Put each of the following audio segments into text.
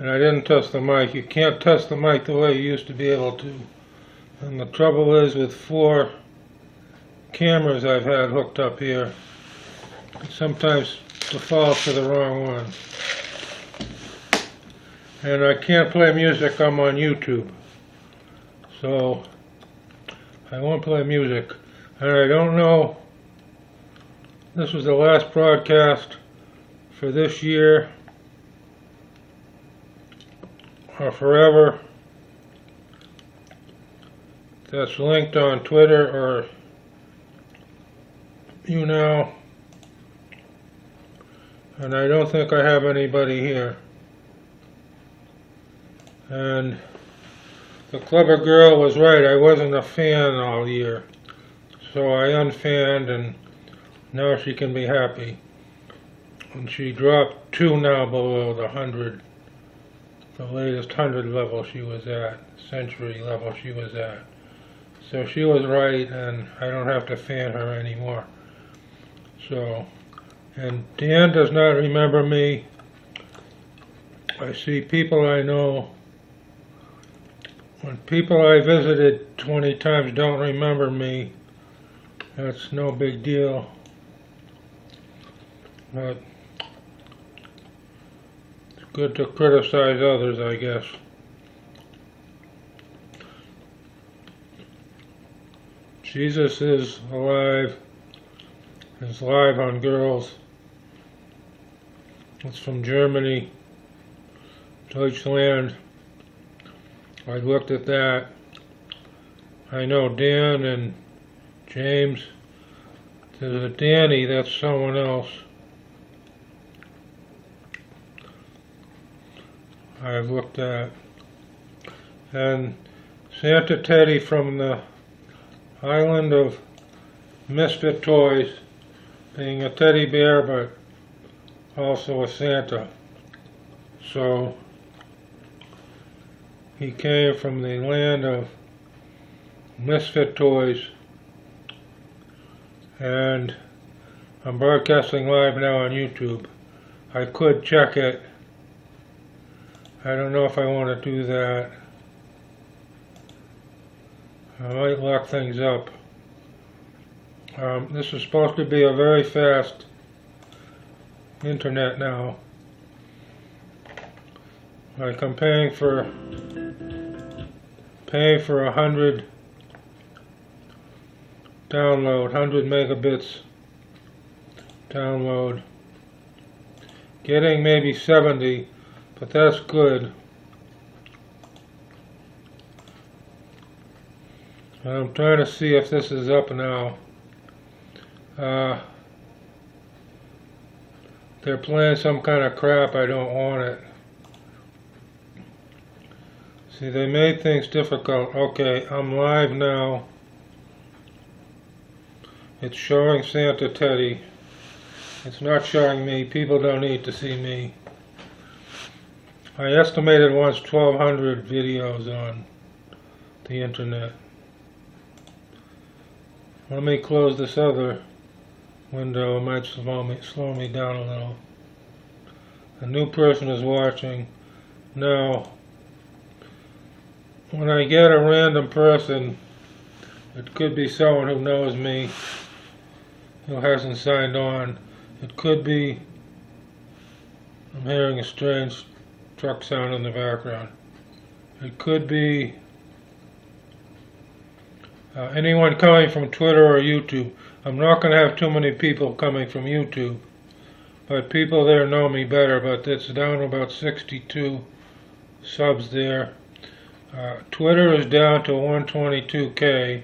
and I didn't test the mic. You can't test the mic the way you used to be able to. And the trouble is with 4 cameras I've had hooked up here, it sometimes defaults to the wrong one. And I can't play music, I'm on YouTube. So I won't play music. And I don't know, this was the last broadcast for this year or forever. That's linked on Twitter or YouNow. And I don't think I have anybody here. And the clever girl was right, I wasn't a fan all year. So I unfanned and now she can be happy. And she dropped 2 now below the 100. The latest 100 level she was at, century level she was at. So she was right and I don't have to fan her anymore. So, and Dan does not remember me. I see people I know. When people I visited 20 times don't remember me, that's no big deal. But it's good to criticize others, I guess. Jesus is alive. It's live on Girls. It's from Germany, Deutschland. I looked at that. I know Dan and James. There's a Danny, that's someone else. I've looked at. And Santa Teddy from the island of Misfit Toys, being a teddy bear but also a Santa. So he came from the land of Misfit Toys, and I'm broadcasting live now on YouTube. I could check it. I don't know if I want to do that. I might lock things up. This is supposed to be a very fast internet now. Like I'm paying for 100 download, 100 megabits download. Getting maybe 70, but that's good. And I'm trying to see if this is up now. They're playing some kind of crap, I don't want it. See, they made things difficult. Okay, I'm live now. It's showing Santa Teddy. It's not showing me. People don't need to see me. I estimated once 1,200 videos on the internet. Let me close this other window. It might slow me down a little. A new person is watching. Now, when I get a random person, it could be someone who knows me, who hasn't signed on. It could be, I'm hearing a strange truck sound in the background. It could be anyone coming from Twitter or YouTube. I'm not going to have too many people coming from YouTube, but people there know me better. But it's down to about 62 subs there. Twitter is down to 122K,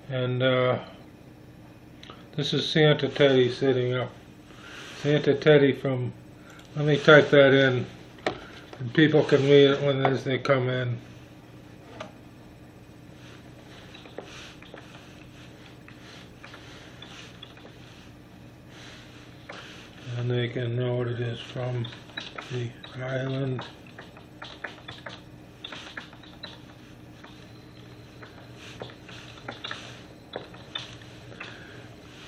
and this is Santa Teddy sitting up. Santa Teddy from, let me type that in, and people can read it when as they come in. And they can know what it is, from the island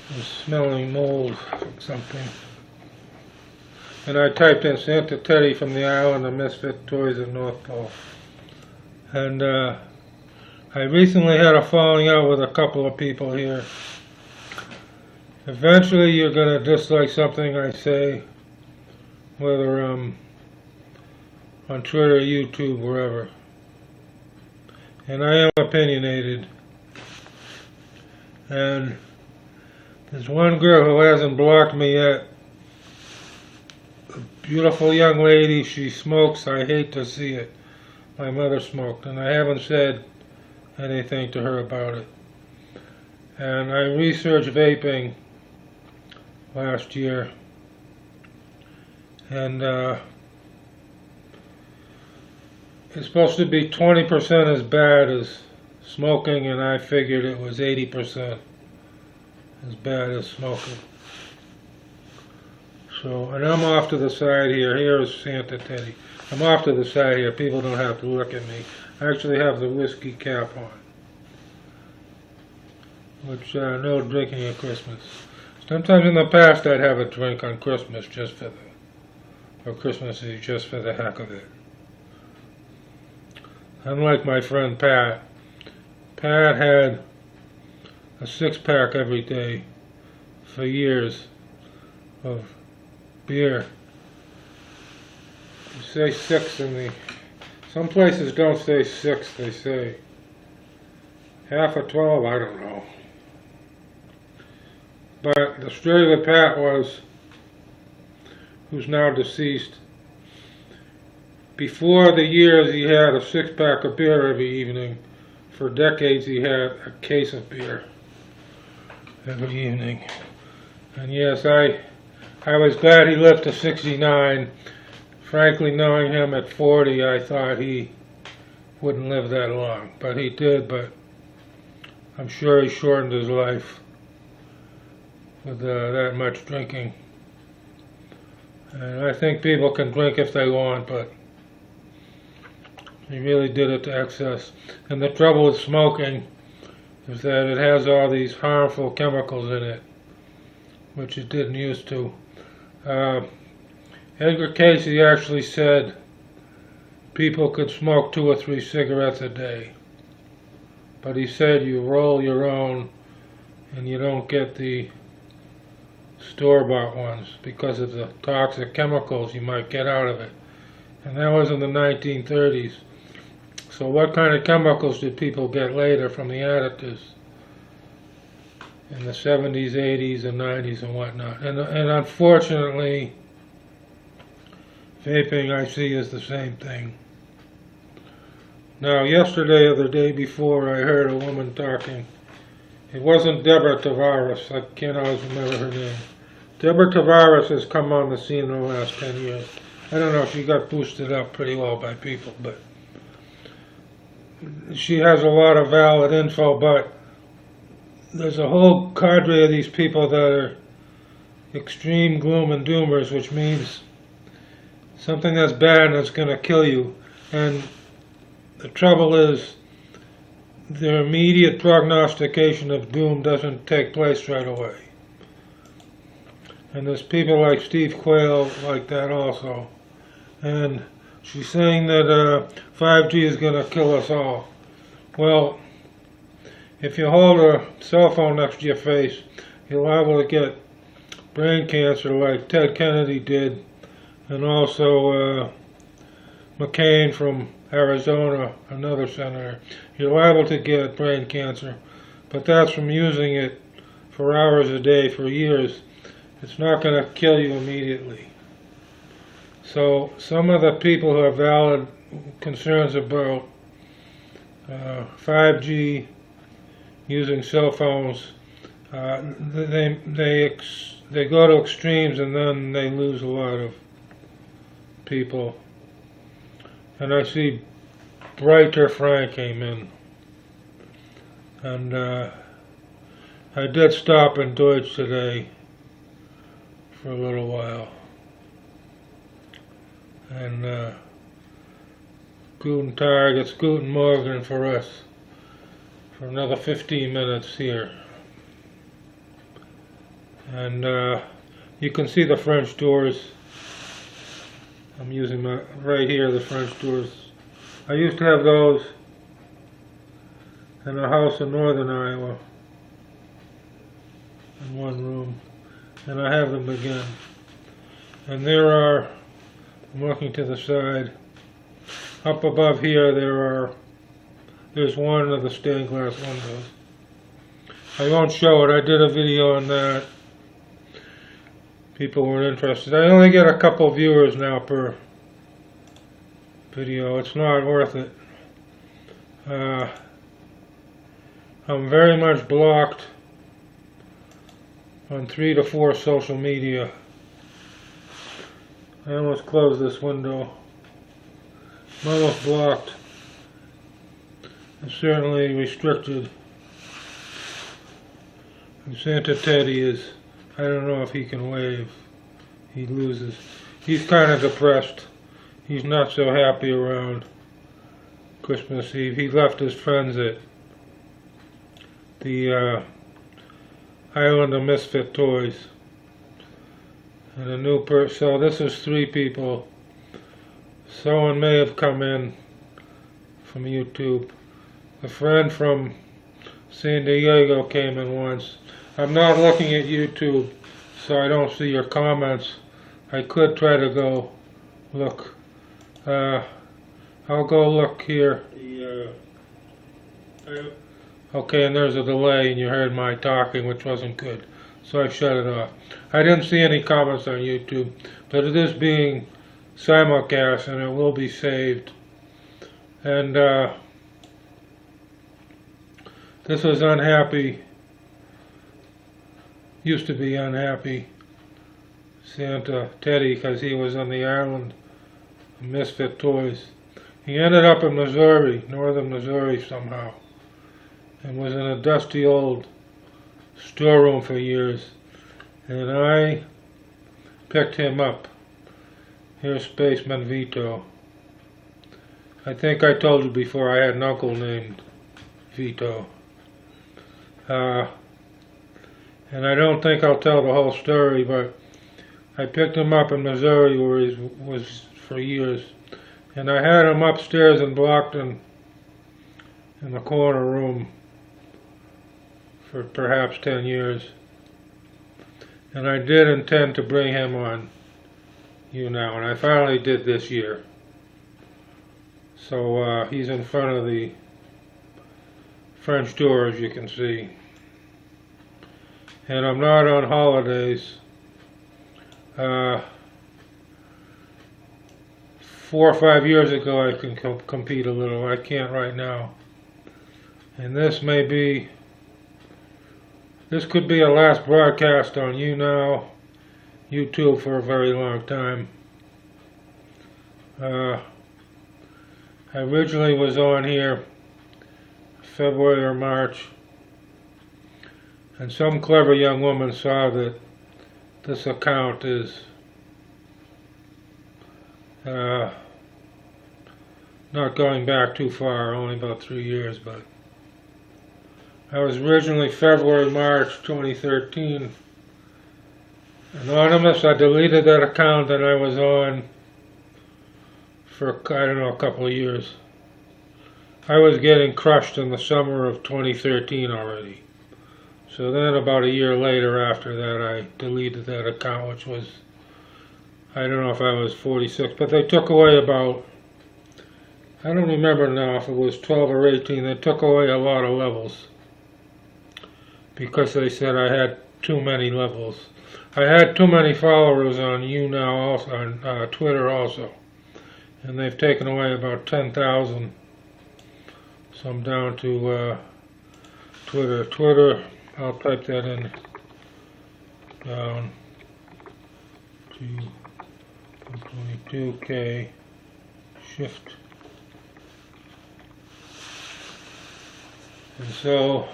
of smelling mold, something. and I typed in Santa Teddy from the Island of Misfit Toys at North Pole. And I recently had a falling out with a couple of people here. Eventually you're going to dislike something I say, whether on Twitter, YouTube, wherever. And I am opinionated. And there's one girl who hasn't blocked me yet. A beautiful young lady, she smokes, I hate to see it. My mother smoked, and I haven't said anything to her about it. And I researched vaping last year, and it's supposed to be 20% as bad as smoking, and I figured it was 80% as bad as smoking. So, and I'm off to the side here. Here is Santa Teddy. I'm off to the side here. People don't have to look at me. I actually have the whiskey cap on, which no drinking at Christmas. Sometimes in the past I'd have a drink on Christmas just for or Christmas Eve just for the heck of it. Unlike my friend Pat. Pat had a 6-pack every day for years of beer. You say 6 in the... Some places don't say 6, they say half of 12, I don't know. But the story with Pat was, who's now deceased, before the years he had a 6-pack of beer every evening. For decades he had a case of beer every evening. And yes, I was glad he lived to 69. Frankly, knowing him at 40, I thought he wouldn't live that long. But he did, but I'm sure he shortened his life with that much drinking. And I think people can drink if they want, but he really did it to excess. And the trouble with smoking is that it has all these harmful chemicals in it, which it didn't used to. Edgar Casey actually said people could smoke 2 or 3 cigarettes a day. But he said you roll your own and you don't get the store-bought ones because of the toxic chemicals you might get out of it. And that was in the 1930s. So what kind of chemicals did people get later from the additives in the 70s, 80s, and 90s and whatnot? And unfortunately, vaping I see is the same thing. Now, yesterday or the day before, I heard a woman talking. It wasn't Deborah Tavares. I can't always remember her name. Deborah Tavares has come on the scene in the last 10 years. I don't know if she got boosted up pretty well by people, but she has a lot of valid info, but there's a whole cadre of these people that are extreme gloom and doomers, which means something that's bad and it's going to kill you. And the trouble is, their immediate prognostication of doom doesn't take place right away. And there's people like Steve Quayle like that also. And she's saying that 5G is going to kill us all. Well, if you hold a cell phone next to your face, you're liable to get brain cancer like Ted Kennedy did, and also McCain from Arizona, another senator. You're liable to get brain cancer, but that's from using it for hours a day for years. It's not going to kill you immediately. So some of the people who have valid concerns about 5G using cell phones, they go to extremes and then they lose a lot of people. And I see Brighter Frank came in, and I did stop in Deutsch today for a little while. And Guten Tag, it's Guten Morgen for us, for another 15 minutes here. And you can see the French doors I'm using my, right here, the French doors. I used to have those in a house in northern Iowa, in one room, and I have them again. And there are, I'm looking to the side, up above here there's one of the stained glass windows. I won't show it, I did a video on that. People weren't interested. I only get a couple viewers now per video. It's not worth it. I'm very much blocked on 3 to 4 social media. I almost closed this window. I'm almost blocked. I'm certainly restricted. And Santa Teddy is, I don't know if he can wave. He loses. He's kind of depressed. He's not so happy around Christmas Eve. He left his friends at the Island of Misfit Toys. And a new person. So this is 3 people. Someone may have come in from YouTube. A friend from San Diego came in once. I'm not looking at YouTube, so I don't see your comments. I could try to go look. I'll go look here. Okay, and there's a delay, and you heard my talking, which wasn't good, so I shut it off. I didn't see any comments on YouTube, but it is being simulcast, and it will be saved. And this was unhappy. Used to be unhappy Santa Teddy, because he was on the island of Misfit Toys. He ended up in Missouri, northern Missouri somehow, and was in a dusty old storeroom for years. And I picked him up. Here's Spaceman Vito. I think I told you before I had an uncle named Vito. And I don't think I'll tell the whole story, but I picked him up in Missouri where he was for years. And I had him upstairs in Blockton in the corner room for perhaps 10 years. And I did intend to bring him on YouNow, and I finally did this year. So he's in front of the French door, as you can see. And I'm not on holidays. 4 or 5 years ago I can compete a little. I can't right now. And this could be a last broadcast on YouNow, YouTube for a very long time. I originally was on here February or March, and some clever young woman saw that this account is not going back too far, only about 3 years, but I was originally February, March 2013 anonymous. I deleted that account that I was on for, I don't know, a couple of years. I was getting crushed in the summer of 2013 already. So then about a year later after that I deleted that account, which was, I don't know if I was 46, but they took away about, I don't remember now if it was 12 or 18, they took away a lot of levels. Because they said I had too many levels. I had too many followers on YouNow also, on Twitter also. And they've taken away about 10,000. So I'm down to Twitter. Twitter, I'll type that in. Down to 22K. Shift. And so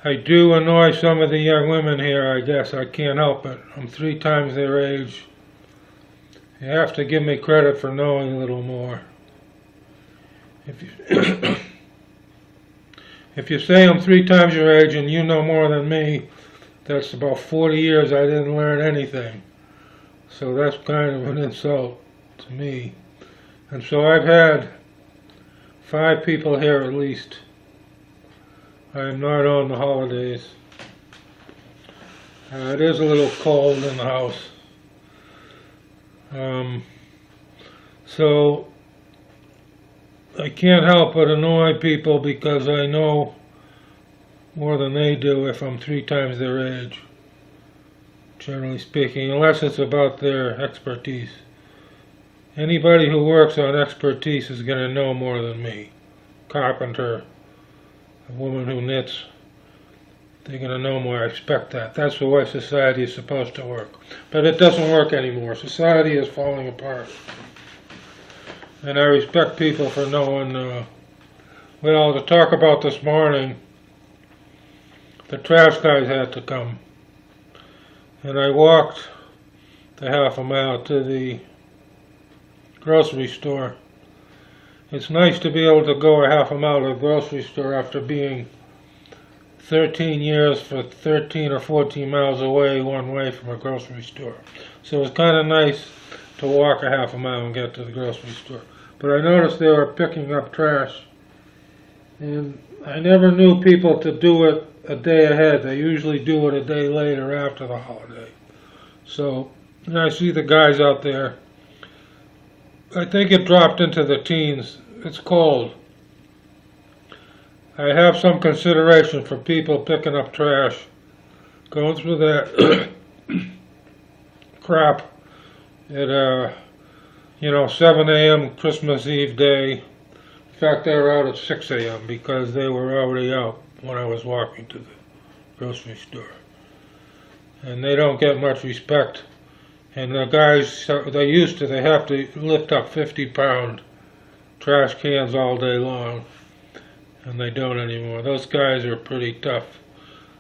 I do annoy some of the young women here, I guess. I can't help it. I'm 3 times their age. You have to give me credit for knowing a little more. If you, if you say I'm 3 times your age and you know more than me, that's about 40 years I didn't learn anything. So that's kind of an insult to me. And so I've had 5 people here at least. I am not on the holidays. It is a little cold in the house. So I can't help but annoy people because I know more than they do if I'm 3 times their age, generally speaking, unless it's about their expertise. Anybody who works on expertise is going to know more than me. Carpenter, a woman who knits, they're going to know more. I expect that. That's the way society is supposed to work. But it doesn't work anymore. Society is falling apart. And I respect people for knowing, well, to talk about this morning, the trash guys had to come. And I walked the half a mile to the grocery store. It's nice to be able to go a half a mile to the grocery store after being 13 years for 13 or 14 miles away one way from a grocery store. So it's kind of nice to walk a half a mile and get to the grocery store. But I noticed they were picking up trash, and I never knew people to do it a day ahead. They usually do it a day later after the holiday. So I see the guys out there. I think it dropped into the teens. It's cold. I have some consideration for people picking up trash, going through that crap at 7 a.m. Christmas Eve day. In fact, they were out at 6 a.m. because they were already out when I was walking to the grocery store. And they don't get much respect. And the guys, they have to lift up 50-pound trash cans all day long. And they don't anymore. Those guys are pretty tough.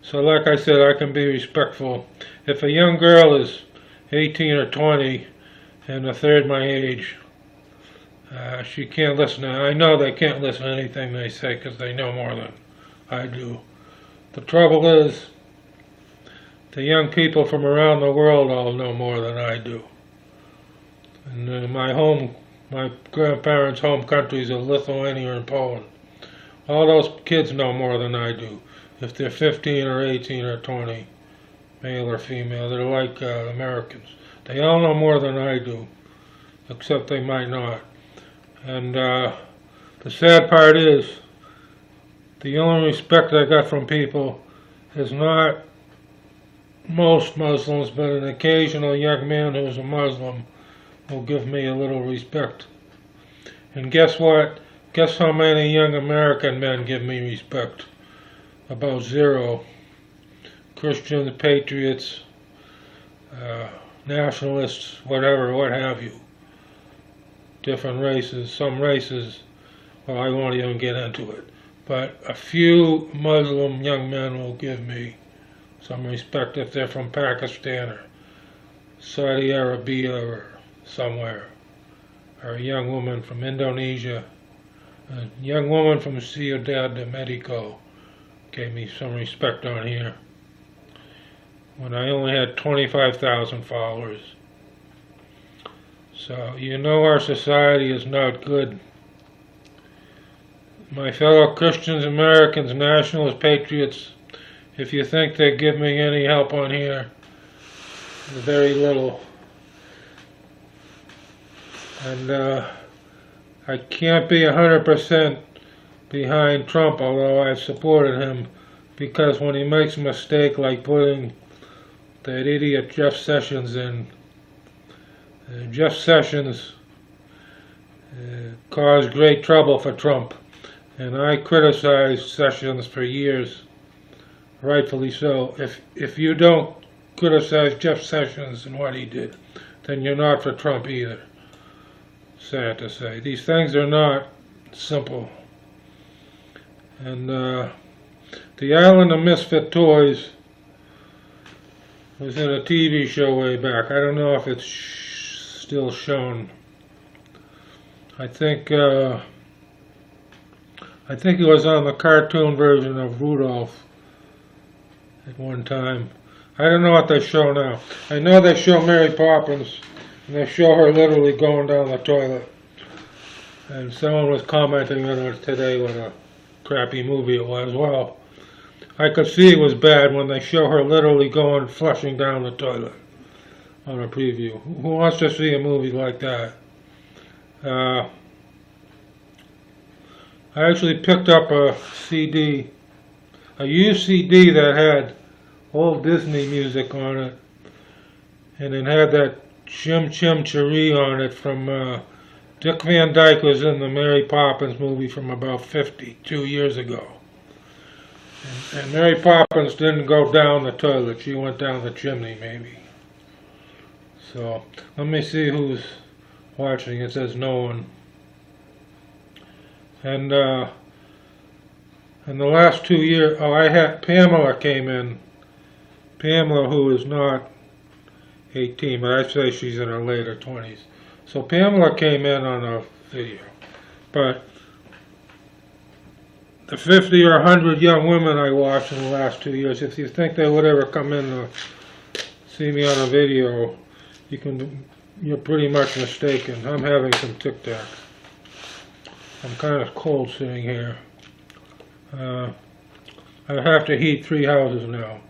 So like I said, I can be respectful. If a young girl is 18 or 20 and a third my age, she can't listen. I know they can't listen to anything they say because they know more than I do. The trouble is, the young people from around the world all know more than I do. And my grandparents' home countries are Lithuania and Poland. All those kids know more than I do. If they're 15 or 18 or 20, male or female, they're like Americans. They all know more than I do, except they might not. And the sad part is, the only respect I got from people is not most Muslims, but an occasional young man who's a Muslim will give me a little respect. And guess what? Guess how many young American men give me respect? About 0. Christians, patriots, nationalists, whatever, what have you. Different races, some races, well, I won't even get into it. But a few Muslim young men will give me some respect if they're from Pakistan or Saudi Arabia or somewhere. Or a young woman from Indonesia. A young woman from Ciudad de Mexico gave me some respect on here when I only had 25,000 followers. So you know our society is not good. My fellow Christians, Americans, nationalists, patriots, if you think they give me any help on here, very little. And I can't be 100% behind Trump, although I've supported him, because when he makes a mistake like putting that idiot Jeff Sessions in, Jeff Sessions caused great trouble for Trump. And I criticized Sessions for years, rightfully so. If you don't criticize Jeff Sessions and what he did, then you're not for Trump either. Sad to say. These things are not simple. And the Island of Misfit Toys was in a TV show way back. I don't know if it's still shown. I think it was on the cartoon version of Rudolph at one time. I don't know what they show now. I know they show Mary Poppins, and they show her literally going down the toilet. And someone was commenting on it today what a crappy movie it was. Well, I could see it was bad when they show her literally going flushing down the toilet on a preview. Who wants to see a movie like that? I actually picked up a CD, a used CD that had old Disney music on it, and it had that Chim Chim Cheree on it from Dick Van Dyke was in the Mary Poppins movie from about 52 years ago. And Mary Poppins didn't go down the toilet, she went down the chimney maybe. So, let me see who's watching. It says no one. And in the last 2 years, I had Pamela came in. Pamela, who is not 18, but I'd say she's in her later 20s. So Pamela came in on a video. But the 50 or 100 young women I watched in the last 2 years, if you think they would ever come in to see me on a video, you're pretty much mistaken. I'm having some Tic Tacs. I'm kind of cold sitting here. I have to heat 3 houses now.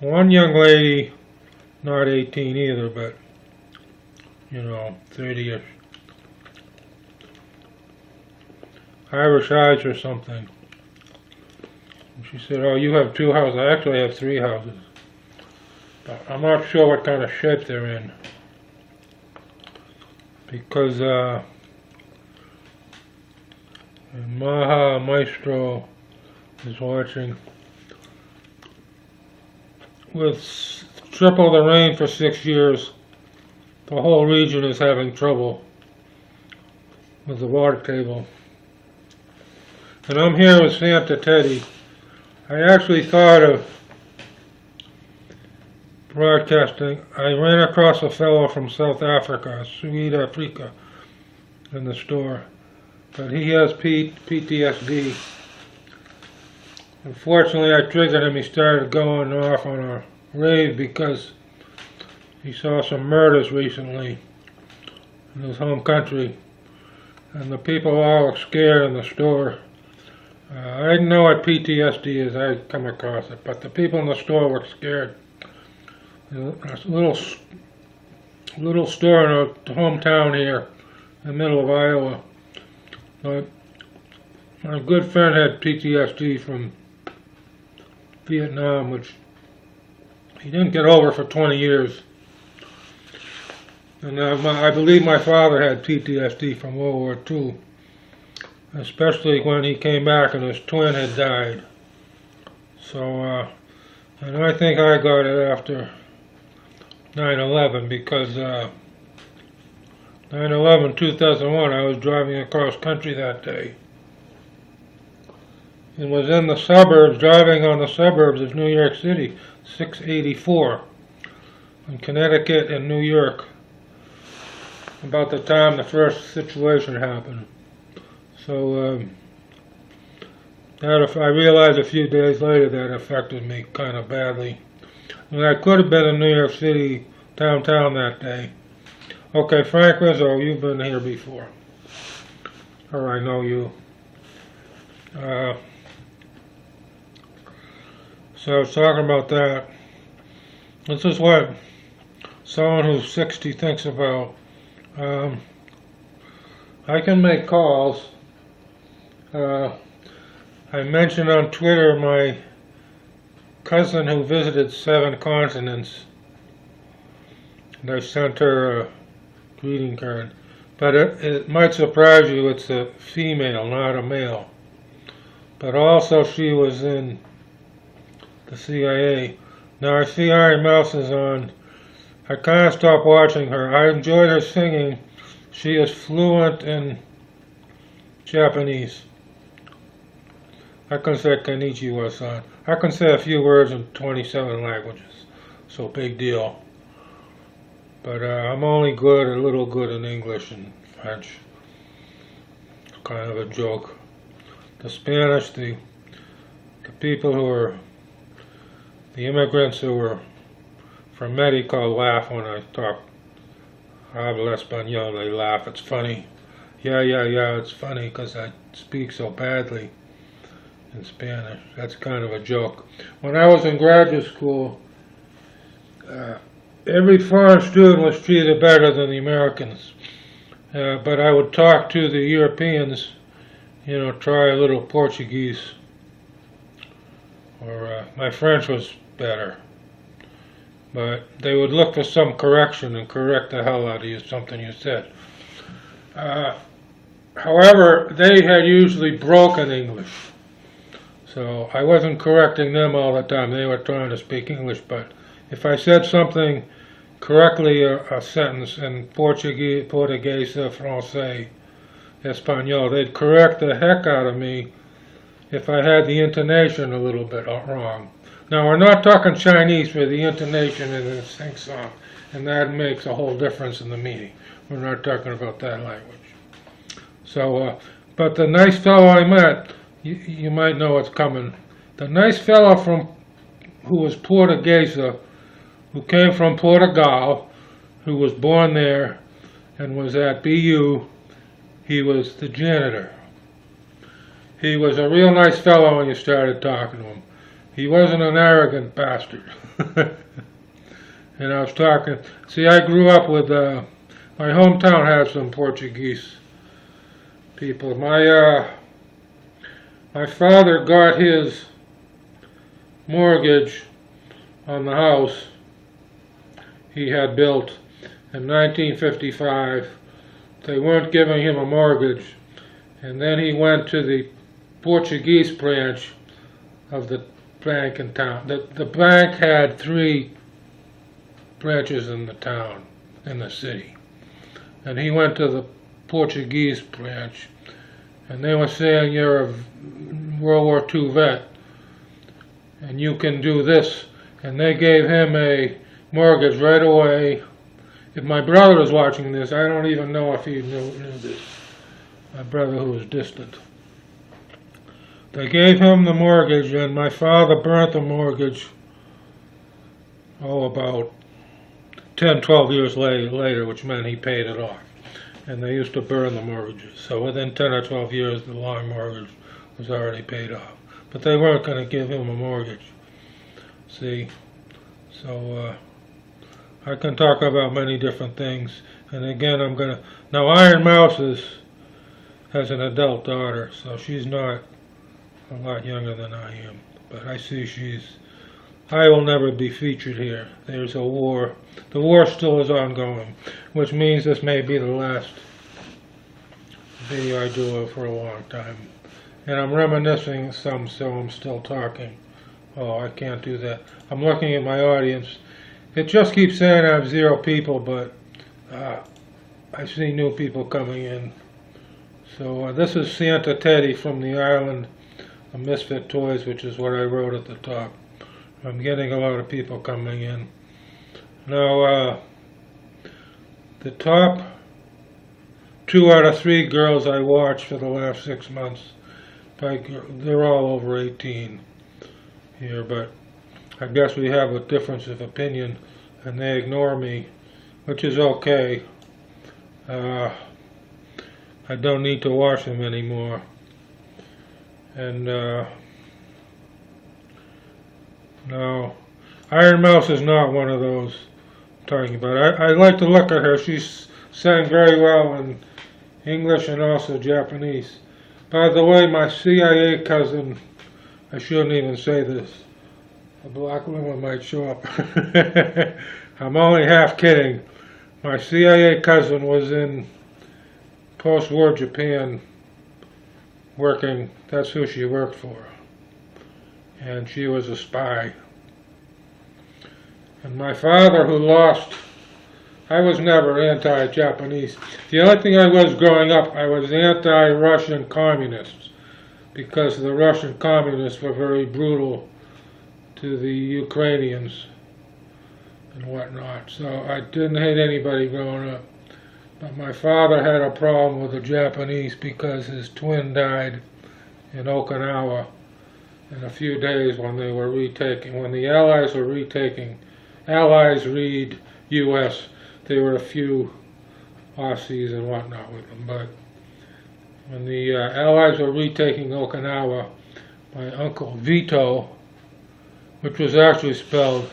One young lady, not 18 either, but, 30ish. Irish eyes or something. And she said, oh, you have 2 houses. I actually have 3 houses. But I'm not sure what kind of shape they're in. Because, Maha Maestro is watching. With triple the rain for 6 years, the whole region is having trouble with the water table. And I'm here with Santa Teddy. I actually thought of broadcasting. I ran across a fellow from South Africa, South Africa, in the store. But he has PTSD. Unfortunately, I triggered him. He started going off on a rave because he saw some murders recently in his home country. And the people all were scared in the store. I didn't know what PTSD is. I'd come across it. But the people in the store were scared. A little store in a hometown here in the middle of Iowa. My good friend had PTSD from Vietnam, which he didn't get over for 20 years. And I believe my father had PTSD from World War II, especially when he came back and his twin had died. So, and I think I got it after 9/11 because 9/11 2001, I was driving across country that day. It was in the suburbs, driving on the suburbs of New York City, 684, in Connecticut and New York, about the time the first situation happened. So I realized a few days later that affected me kind of badly. And I could have been in New York City downtown that day. Okay, Frank Rizzo, you've been here before. Or I know you. So I was talking about that. This is what someone who's 60 thinks about. I can make calls. I mentioned on Twitter my cousin who visited 7 continents. And I sent her a greeting card. But it might surprise you, it's a female, not a male. But also she was in the CIA. Now I see Iron Mouse is on. I kind of stopped watching her. I enjoyed her singing. She is fluent in Japanese. I can say konnichiwa-san. I can say a few words in 27 languages. So big deal. But I'm only good, a little good in English and French. Kind of a joke. The Spanish, the people who are the immigrants who were from Mexico laugh when I talk hablo español. They laugh. It's funny. Yeah, it's funny because I speak so badly in Spanish. That's kind of a joke. When I was in graduate school, every foreign student was treated better than the Americans. But I would talk to the Europeans, try a little Portuguese, or my French was better. But they would look for some correction and correct the hell out of you, something you said. However, they had usually broken English. So I wasn't correcting them all the time. They were trying to speak English, but if I said something correctly, a sentence in Portuguese, Francais, Espanol, they'd correct the heck out of me if I had the intonation a little bit wrong. Now, we're not talking Chinese where the intonation is in sing-song, and that makes a whole difference in the meaning. We're not talking about that language. So, but the nice fellow I met, you might know what's coming. The nice fellow who was Portuguese, who came from Portugal, who was born there and was at BU, he was the janitor. He was a real nice fellow when you started talking to him. He wasn't an arrogant bastard. And I was talking, see, I grew up with, my hometown had some Portuguese people. My father got his mortgage on the house he had built in 1955. They weren't giving him a mortgage, and then he went to the Portuguese branch of the bank in town. The bank had 3 branches in the town, in the city, and he went to the Portuguese branch, and they were saying, you're a World War II vet and you can do this, and they gave him a mortgage right away. If my brother was watching this, I don't even know if he knew this, my brother who was distant. They gave him the mortgage, and my father burnt the mortgage about 10, 12 years later, which meant he paid it off. And they used to burn the mortgages. So within 10 or 12 years, the long mortgage was already paid off. But they weren't going to give him a mortgage. See? So I can talk about many different things. And again, I'm going to... Now, Iron Mouse has an adult daughter, so she's not a lot younger than I am. But I see I will never be featured here. There's a war. The war still is ongoing, which means this may be the last video I do for a long time. And I'm reminiscing some, so I'm still talking. Oh, I can't do that. I'm looking at my audience. It just keeps saying I have 0 people, but I see new people coming in. So this is Santa Teddy from the island of Misfit Toys, which is what I wrote at the top. I'm getting a lot of people coming in. Now, the top 2 out of 3 girls I watched for the last 6 months, they're all over 18 here, but I guess we have a difference of opinion, and they ignore me, which is okay. I don't need to watch them anymore. And no, Iron Mouse is not one of those I'm talking about. I like to look at her. She's sang very well in English and also Japanese. By the way, my CIA cousin, I shouldn't even say this, a black woman might show up. I'm only half kidding. My CIA cousin was in post-war Japan working, that's who she worked for. And she was a spy. And my father, who lost, I was never anti-Japanese. The only thing I was growing up, I was anti-Russian communists, because the Russian communists were very brutal to the Ukrainians and whatnot. So I didn't hate anybody growing up. But my father had a problem with the Japanese because his twin died in Okinawa in a few days when they were retaking, when the Allies were retaking, Allies read U.S., there were a few Aussies and whatnot with them, but when the Allies were retaking Okinawa, my uncle Vito, which was actually spelled,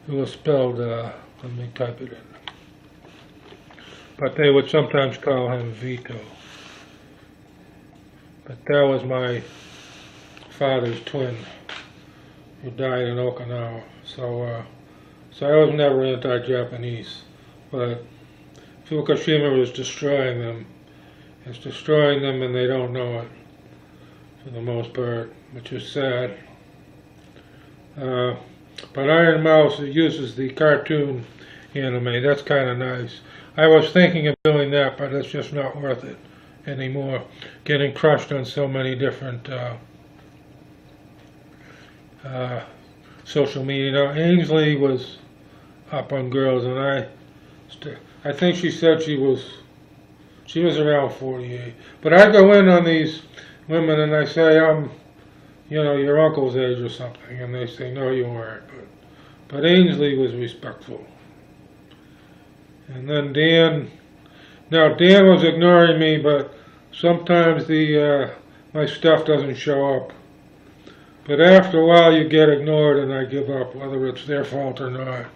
it was spelled, let me type it in, but they would sometimes call him Vito. But that was my father's twin who died in Okinawa. So I was never anti-Japanese, but Fukushima was destroying them. It's destroying them and they don't know it, for the most part, which is sad. But Iron Mouse uses the cartoon anime. That's kind of nice. I was thinking of doing that, but it's just not worth it anymore. Getting crushed on so many different social media. Now, Ainsley was up on girls, and I think she said she was around 48. But I go in on these women and I say, I'm, your uncle's age or something, and they say, no, you aren't. But Ainsley was respectful. And then Dan was ignoring me, but sometimes my stuff doesn't show up. But after a while you get ignored and I give up, whether it's their fault or not.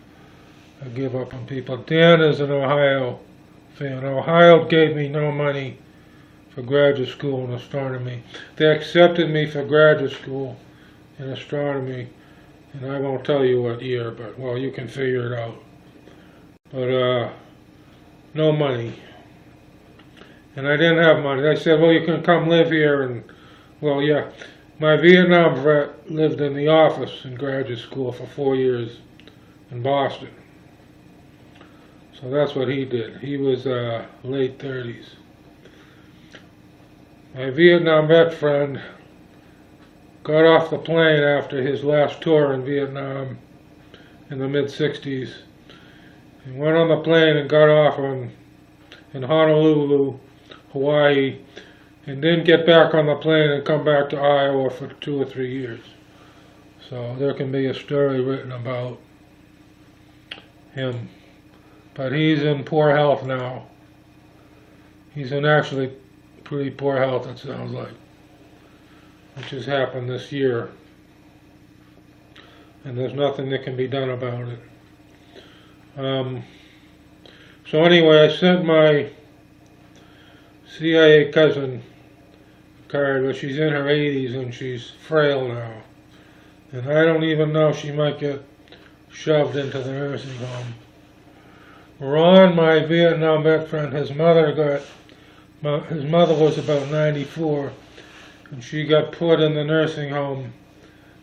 I give up on people. Dan is an Ohio fan. Ohio gave me no money for graduate school in astronomy. They accepted me for graduate school in astronomy, and I won't tell you what year, but, well, you can figure it out. But, no money. And I didn't have money. They said, well, you can come live here, and, well, yeah. My Vietnam vet lived in the office in graduate school for 4 years in Boston. So that's what he did. He was late 30s. My Vietnam vet friend got off the plane after his last tour in Vietnam in the mid-60s. He went on the plane and got off in Honolulu, Hawaii, and didn't get back on the plane and come back to Iowa for 2 or 3 years. So there can be a story written about him. But he's in poor health now. He's in actually pretty poor health, it sounds like, which has happened this year. And there's nothing that can be done about it. So anyway, I sent my CIA cousin a card, but she's in her 80s and she's frail now. And I don't even know, she might get shoved into the nursing home. Ron, my Vietnam vet friend, his mother was about 94, and she got put in the nursing home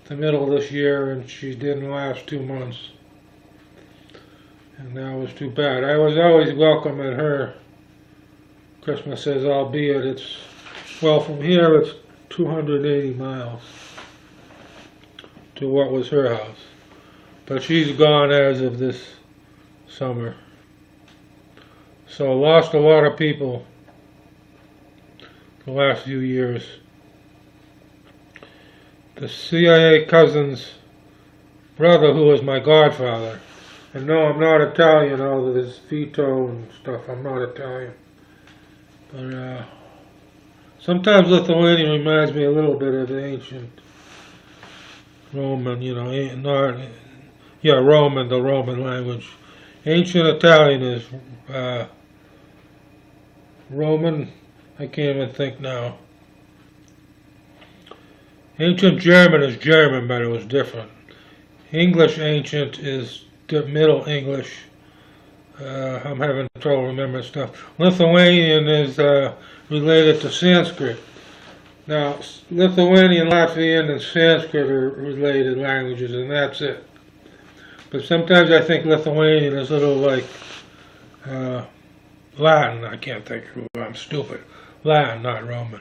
the middle of this year, and she didn't last 2 months. And that was too bad. I was always welcome at her Christmases, albeit it's, well, from here it's 280 miles to what was her house. But she's gone as of this summer. So lost a lot of people the last few years. The CIA cousin's brother, who was my godfather, and no, I'm not Italian, although there's Vito and stuff, I'm not Italian. But sometimes Lithuanian reminds me a little bit of the ancient Roman, Roman, the Roman language. Ancient Italian is Roman, I can't even think now. Ancient German is German, but it was different. English ancient is Middle English. I'm having trouble remembering stuff. Lithuanian is related to Sanskrit. Now, Lithuanian, Latvian, and Sanskrit are related languages, and that's it. But sometimes I think Lithuanian is a little like Latin. I can't think of it. I'm stupid. Latin, not Roman.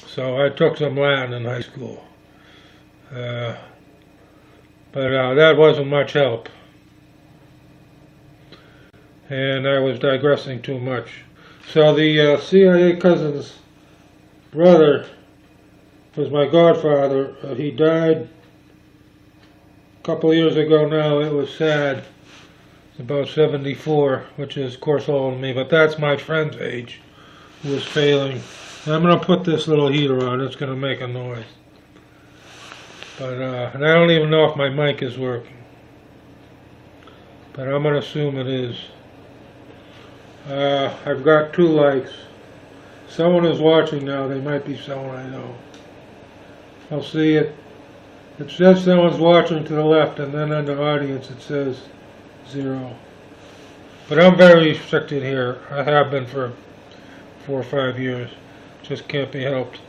So I took some Latin in high school. But that wasn't much help. And I was digressing too much. So the CIA cousin's brother was my godfather. He died a couple of years ago now. It was sad. About 74, which is of course older than me, but that's my friend's age who was failing. And I'm going to put this little heater on. It's going to make a noise. But and I don't even know if my mic is working. But I'm going to assume it is. I've got 2 likes. Someone is watching now. They might be someone I know. I'll see it. It says someone's watching to the left, and then on the audience it says 0. But I'm very restricted here. I have been for 4 or 5 years. Just can't be helped.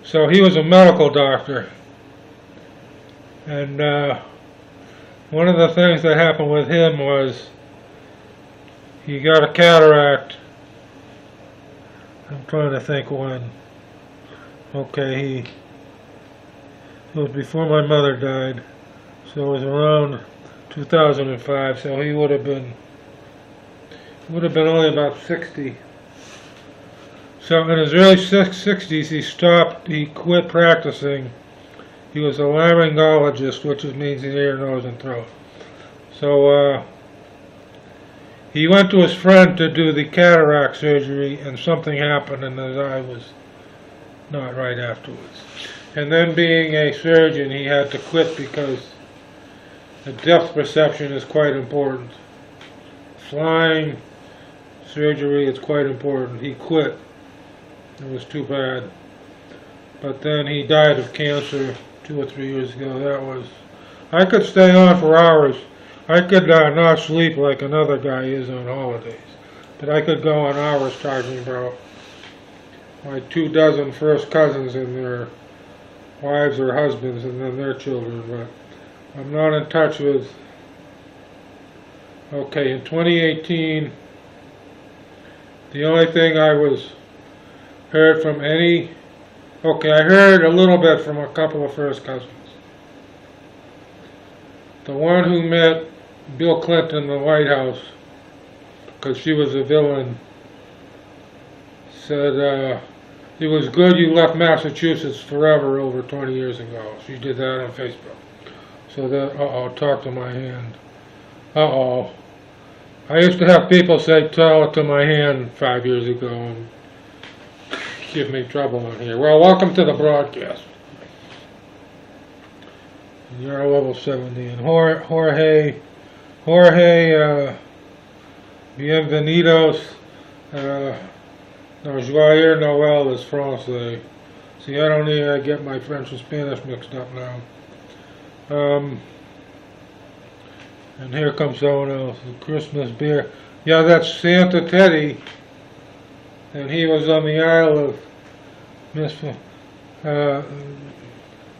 So he was a medical doctor. And one of the things that happened with him was he got a cataract. I'm trying to think when. Okay, it was before my mother died. So it was around 2005, so he would have been only about 60. So in his early 60s, he quit practicing. He was a laryngologist, which means ear, nose, and throat. So he went to his friend to do the cataract surgery, and something happened, and his eye was not right afterwards. And then being a surgeon, he had to quit because the depth perception is quite important. Flying, surgery is quite important. He quit. It was too bad. But then he died of cancer 2 or 3 years ago. I could stay on for hours. I could not sleep like another guy is on holidays. But I could go on hours talking about my 24 first cousins and their wives or husbands and then their children. But I'm not in touch with. Okay, in 2018, the only thing I heard from I heard a little bit from a couple of first cousins. The one who met Bill Clinton in the White House, because she was a villain, said it was good you left Massachusetts forever over 20 years ago. She did that on Facebook. So that, talk to my hand. I used to have people say, tell it to my hand 5 years ago and give me trouble on here. Well, welcome to the broadcast. You're a level 70. And Jorge, bienvenidos. No, joyeux Noël is Francais. See, I don't need to get my French and Spanish mixed up now. And here comes someone else, the Christmas beer. Yeah, that's Santa Teddy. And he was on the Isle of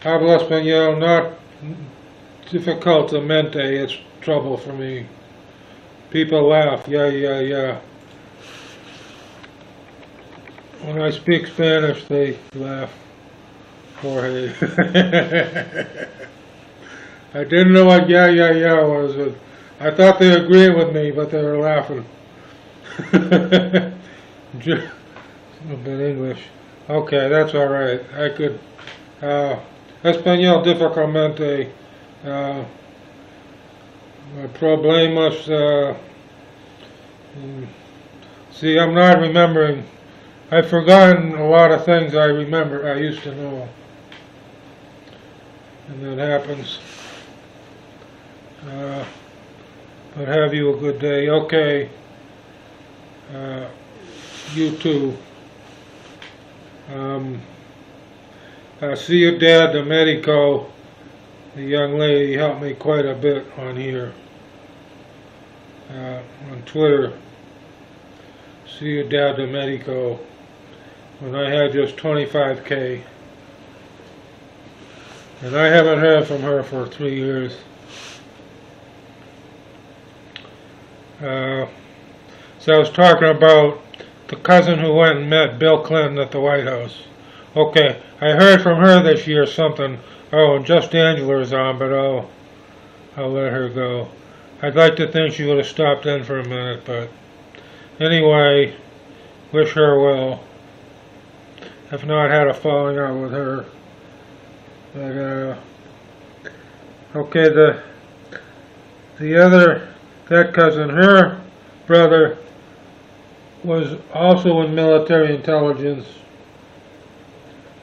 habla español, not dificilmente, it's trouble for me. People laugh, yeah. When I speak Spanish, they laugh. Jorge. I didn't know what yeah was. I thought they agreed with me, but they were laughing. A bit English. Okay, that's all right. I could. Español dificilmente. Problemas. See, I'm not remembering. I've forgotten a lot of things I remember. I used to know. And that happens. But have you a good day. Okay. You too. See your dad, the medico. The young lady helped me quite a bit on here. On Twitter. See your dad, the medico. When I had just 25K. And I haven't heard from her for 3 years. So I was talking about the cousin who went and met Bill Clinton at the White House. Okay, I heard from her this year something. Oh, and just Angela is on, but I'll let her go. I'd like to think she would have stopped in for a minute, but anyway, wish her well. have not had a falling out with her. But okay, that cousin, her brother was also in military intelligence,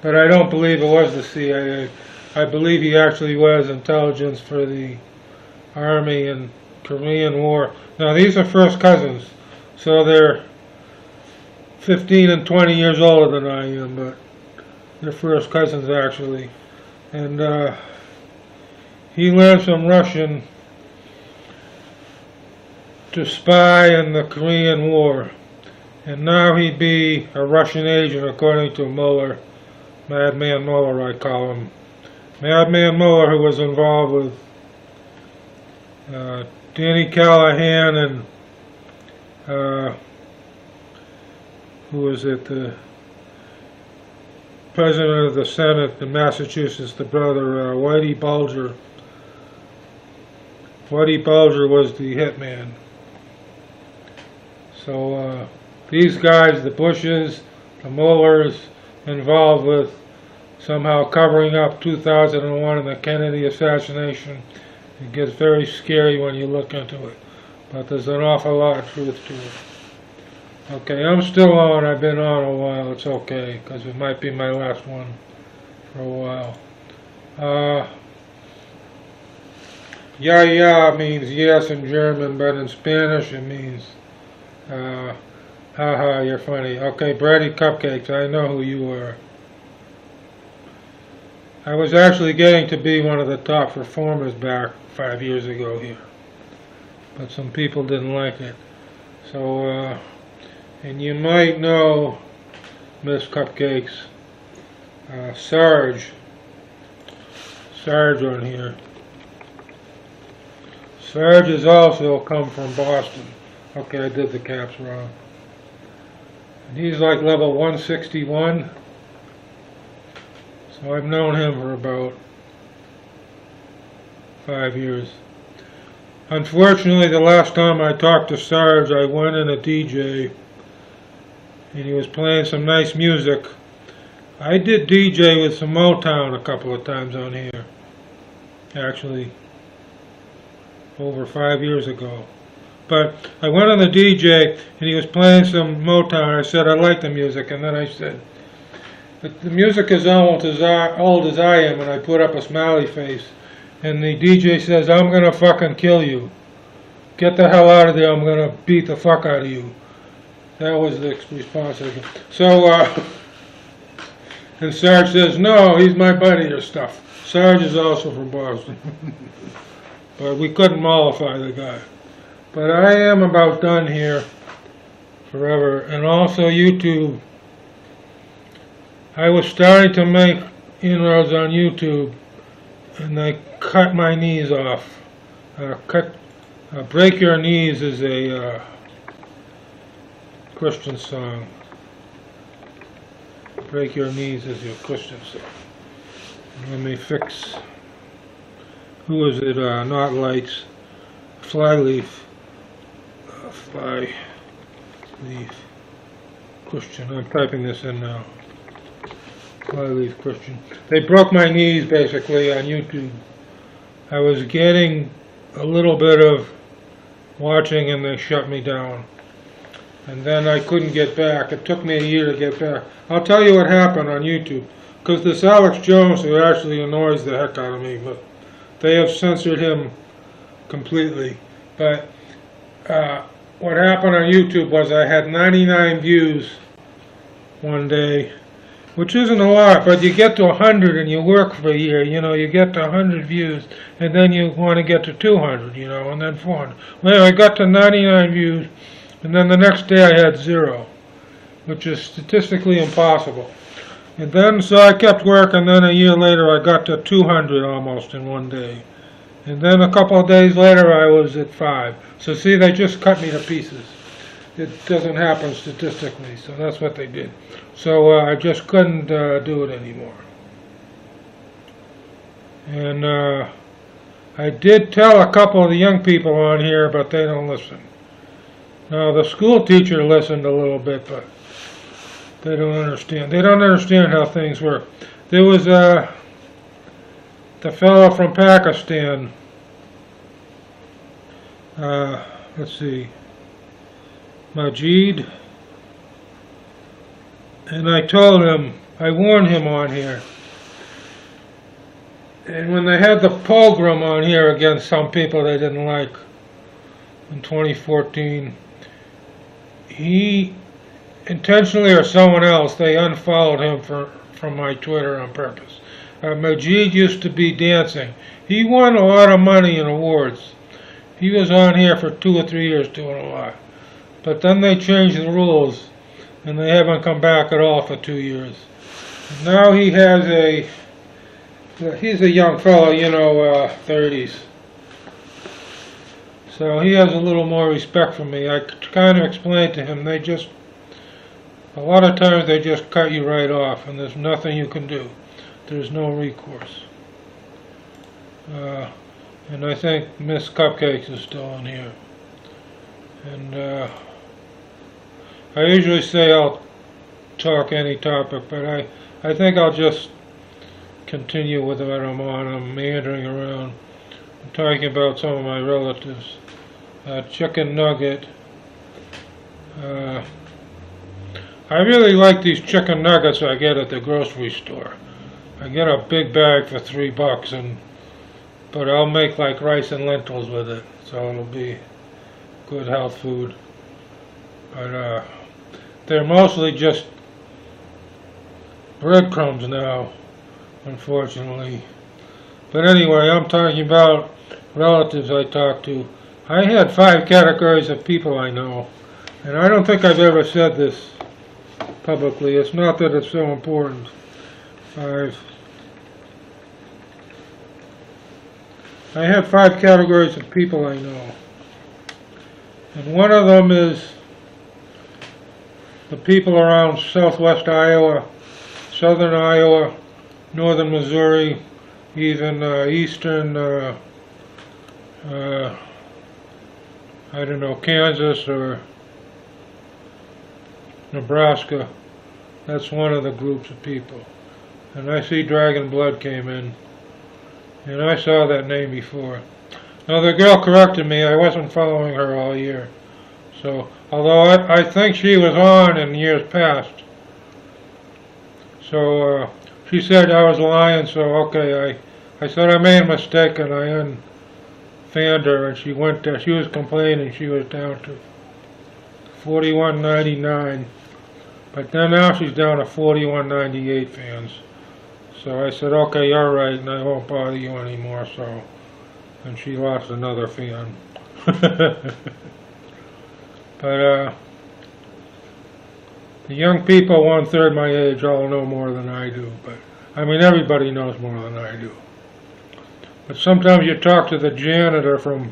but I don't believe it was the CIA. I believe he actually was intelligence for the Army and Korean War. Now these are first cousins, so they're 15 and 20 years older than I am, but they're first cousins actually. And he learned some Russian to spy in the Korean War, and now he'd be a Russian agent according to Mueller, Madman Mueller I call him. Madman Mueller, who was involved with Danny Callahan and who was it, the president of the Senate in Massachusetts, the brother Whitey Bulger. Whitey Bulger was the hitman. So these guys, the Bushes, the Muellers, involved with somehow covering up 2001 and the Kennedy assassination. It gets very scary when you look into it, but there's an awful lot of truth to it. Okay, I'm still on. I've been on a while. It's okay, because it might be my last one for a while. Yeah means yes in German, but in Spanish it means haha, you're funny. Okay, Brady Cupcakes, I know who you are. I was actually getting to be one of the top performers back 5 years ago here, but some people didn't like it. So, and you might know Miss Cupcakes, Sarge on here. Sarge has also come from Boston. Okay, I did the caps wrong. And he's like level 161. So I've known him for about 5 years. Unfortunately, the last time I talked to Sarge, I went in a DJ and he was playing some nice music. I did DJ with some Motown a couple of times on here, actually over 5 years ago. But I went on the DJ and he was playing some Motown. I said I like the music, and then I said, the music is old as I am, and I put up a smiley face. And the DJ says, I'm gonna fucking kill you. Get the hell out of there, I'm gonna beat the fuck out of you. That was the response. So, and Sarge says, no, he's my buddy or stuff. Sarge is also from Boston. But we couldn't mollify the guy. But I am about done here forever. And also YouTube. I was starting to make inroads on YouTube, and I cut my knees off. Break Your Knees is a Christian song. Break Your Knees is your Christian song. Let me fix. Who is it? Not Lights. Flyleaf. Flyleaf. Christian. I'm typing this in now. Flyleaf Christian. They broke my knees basically on YouTube. I was getting a little bit of watching and they shut me down. And then I couldn't get back. It took me a year to get back. I'll tell you what happened on YouTube. Because this Alex Jones, who actually annoys the heck out of me, but they have censored him completely. But what happened on YouTube was I had 99 views one day, which isn't a lot, but you get to 100 and you work for a year, you know, you get to 100 views, and then you want to get to 200, you know, and then 400. Well, I got to 99 views, and then the next day I had 0, which is statistically impossible. And then, so I kept working, and then a year later I got to 200 almost in one day. And then a couple of days later I was at 5. So see, they just cut me to pieces. It doesn't happen statistically, so that's what they did. So I just couldn't do it anymore. And I did tell a couple of the young people on here, but they don't listen. Now the school teacher listened a little bit, but They don't understand. They don't understand how things work. There was the fellow from Pakistan. Let's see, Majid, and I told him, I warned him on here. And when they had the pogrom on here against some people they didn't like in 2014, he intentionally or someone else, they unfollowed him from my Twitter on purpose. Majid used to be dancing. He won a lot of money in awards. He was on here for 2 or 3 years doing a lot. But then they changed the rules and they haven't come back at all for 2 years. And now he has he's a young fellow, 30s. So he has a little more respect for me. I kind of explained to him, a lot of times they just cut you right off and there's nothing you can do. There's no recourse. And I think Miss Cupcakes is still on here. And I usually say I'll talk any topic, but I think I'll just continue with what I'm on. I'm meandering around. I'm talking about some of my relatives. Chicken nugget. I really like these chicken nuggets I get at the grocery store. I get a big bag for $3, but I'll make like rice and lentils with it, so it'll be good health food. But they're mostly just breadcrumbs now, unfortunately. But anyway, I'm talking about relatives I talked to. I had 5 categories of people I know, and I don't think I've ever said this publicly. It's not that it's so important. I have 5 categories of people I know, and one of them is the people around southwest Iowa, southern Iowa, northern Missouri, even eastern, I don't know, Kansas or Nebraska. That's one of the groups of people. And I see Dragon Blood came in, and I saw that name before. Now the girl corrected me, I wasn't following her all year. So, although I think she was on in years past. So, she said I was lying, so okay, I said I made a mistake and I unfanned her, and she went there, she was complaining, she was down to 41.99. But then now she's down to 41.98 fans. So I said, okay, you're right, and I won't bother you anymore, so. And she lost another fan. But, the young people 1/3 my age all know more than I do, but, I mean, everybody knows more than I do. But sometimes you talk to the janitor from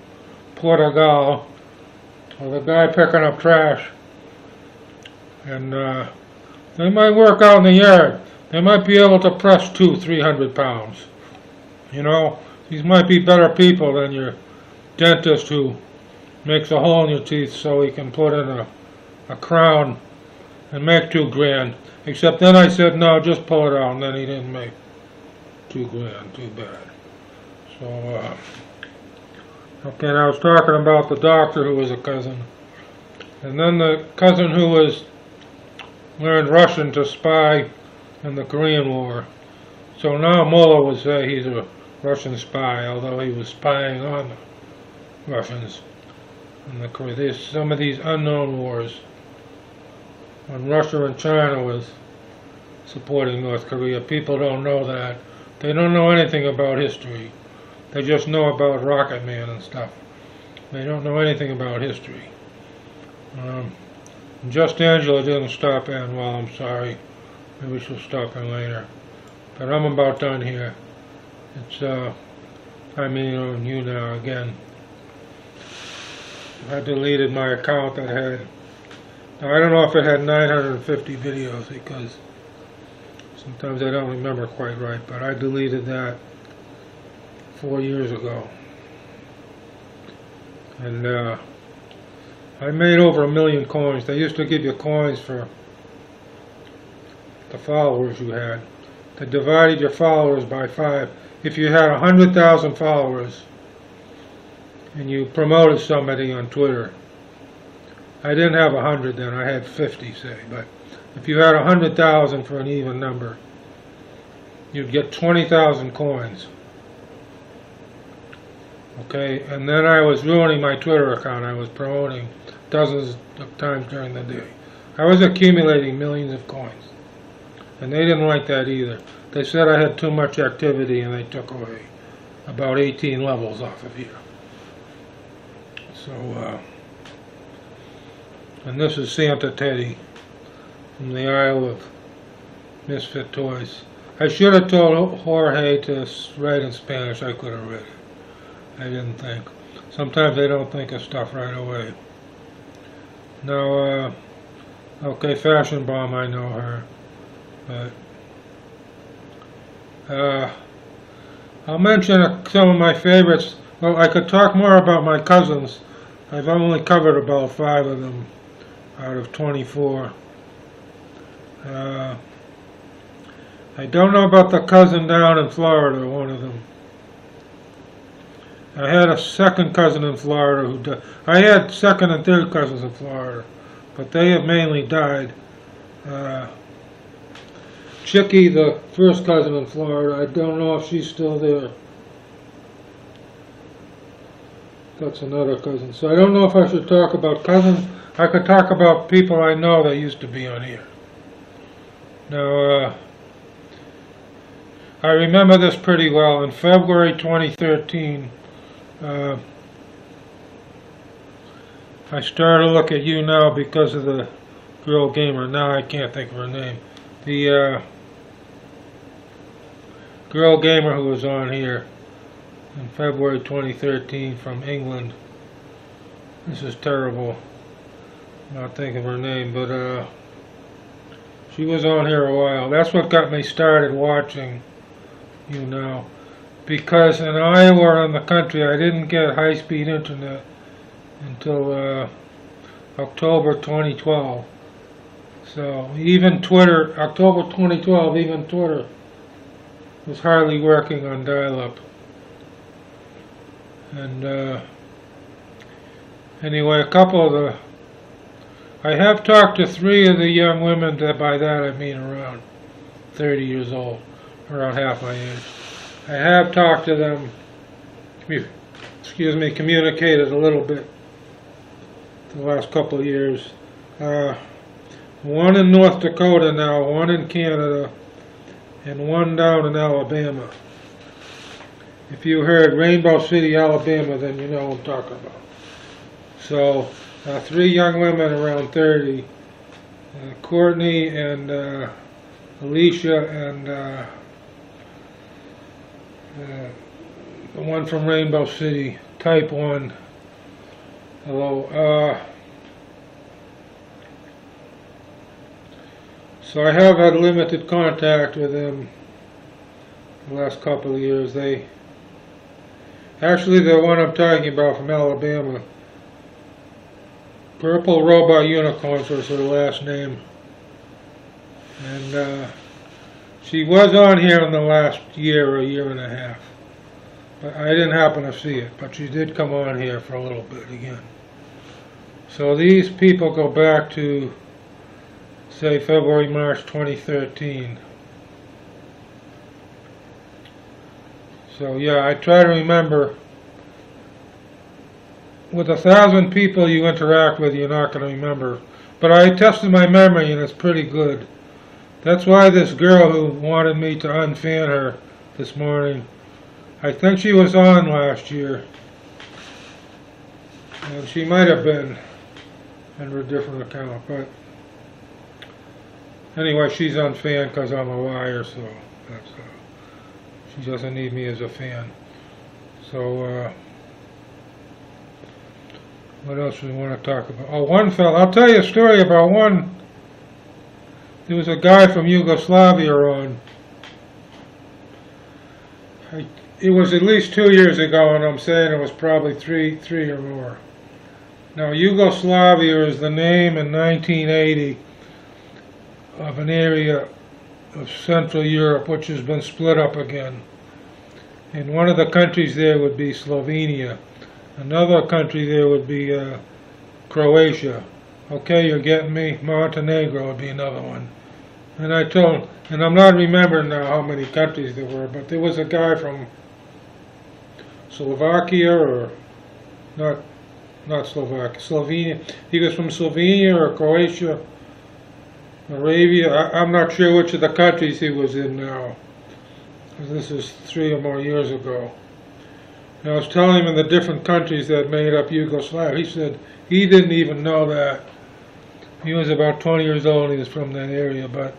Portugal, or the guy picking up trash, and they might work out in the yard. They might be able to press 200-300 pounds. These might be better people than your dentist who makes a hole in your teeth so he can put in a crown and make $2 grand. Except then I said, no, just pull it out, and then he didn't make $2 grand. Too bad. So, okay, and I was talking about the doctor who was a cousin. And then the cousin who learned Russian to spy in the Korean War. So now Mueller would say he's a Russian spy, although he was spying on the Russians in the Korea. There's some of these unknown wars. When Russia and China was supporting North Korea, people don't know that. They don't know anything about history. They just know about Rocket Man and stuff. They don't know anything about history. Just Angela didn't stop in. Well, I'm sorry. Maybe she'll stop in later. But I'm about done here. It's, on YouNow again. I deleted my account that had, now I don't know if it had 950 videos, because sometimes I don't remember quite right, but I deleted that 4 years ago. And I made over 1 million coins. They used to give you coins for the followers you had. They divided your followers by 5. If you had 100,000 followers and you promoted somebody on Twitter, I didn't have 100 then, I had 50, say, but if you had 100,000 for an even number, you'd get 20,000 coins. Okay, and then I was ruining my Twitter account. I was promoting dozens of times during the day. I was accumulating millions of coins, and they didn't like that either. They said I had too much activity, and they took away about 18 levels off of here. So, and this is Santa Teddy from the Isle of Misfit Toys. I should have told Jorge to write in Spanish. I could have read it. I didn't think. Sometimes they don't think of stuff right away. Now, okay, Fashion Bomb, I know her. But, I'll mention some of my favorites. Well, I could talk more about my cousins. I've only covered about 5 of them out of 24. I don't know about the cousin down in Florida, one of them. I had a second cousin in Florida who died. I had second and third cousins in Florida, but they have mainly died. Chicky, the first cousin in Florida, I don't know if she's still there. That's another cousin. So I don't know if I should talk about cousins. I could talk about people I know that used to be on here. Now, I remember this pretty well. In February 2013, I started to look at YouNow because of the girl gamer. Now I can't think of her name. The girl gamer who was on here in February 2013 from England. This is terrible. I'm not thinking of her name, but she was on here a while. That's what got me started watching YouNow. Because in Iowa and the country, I didn't get high-speed internet until October 2012. So even Twitter, October 2012, even Twitter was hardly working on dial-up. And anyway, a couple of the... I have talked to 3 of the young women that by that I mean around 30 years old, around half my age. I have talked to them, communicated a little bit the last couple of years. One in North Dakota now, one in Canada, and one down in Alabama. If you heard Rainbow City, Alabama, then you know what I'm talking about. So, 3 young women around 30, Courtney and Alicia and the one from Rainbow City, type 1. Hello. So I have had limited contact with them the last couple of years. Actually, the one I'm talking about from Alabama, Purple Robot Unicorns was her last name. And she was on here in the last year or year and a half. But I didn't happen to see it, but she did come on here for a little bit again. So these people go back to, say, February, March 2013. So yeah, I try to remember. With 1,000 people you interact with, you're not going to remember. But I tested my memory and it's pretty good. That's why this girl who wanted me to unfan her this morning, I think she was on last year. And she might have been under a different account, but anyway, she's unfan because I'm a liar, so that's she doesn't need me as a fan. So what else do we want to talk about? Oh, one fellow, I'll tell you a story about one. There was a guy from Yugoslavia on. It was at least 2 years ago, and I'm saying it was probably three or more. Now, Yugoslavia is the name in 1980 of an area of Central Europe, which has been split up again. And one of the countries there would be Slovenia. Another country there would be Croatia. Okay, you're getting me? Montenegro would be another one. And I told, and I'm not remembering now how many countries there were, but there was a guy from Slovakia, or not Slovakia, Slovenia. He was from Slovenia or Croatia, Moravia. I'm not sure which of the countries he was in now, because this is 3 or more years ago. And I was telling him in the different countries that made up Yugoslavia. He said he didn't even know that. He was about 20 years old and he was from that area. But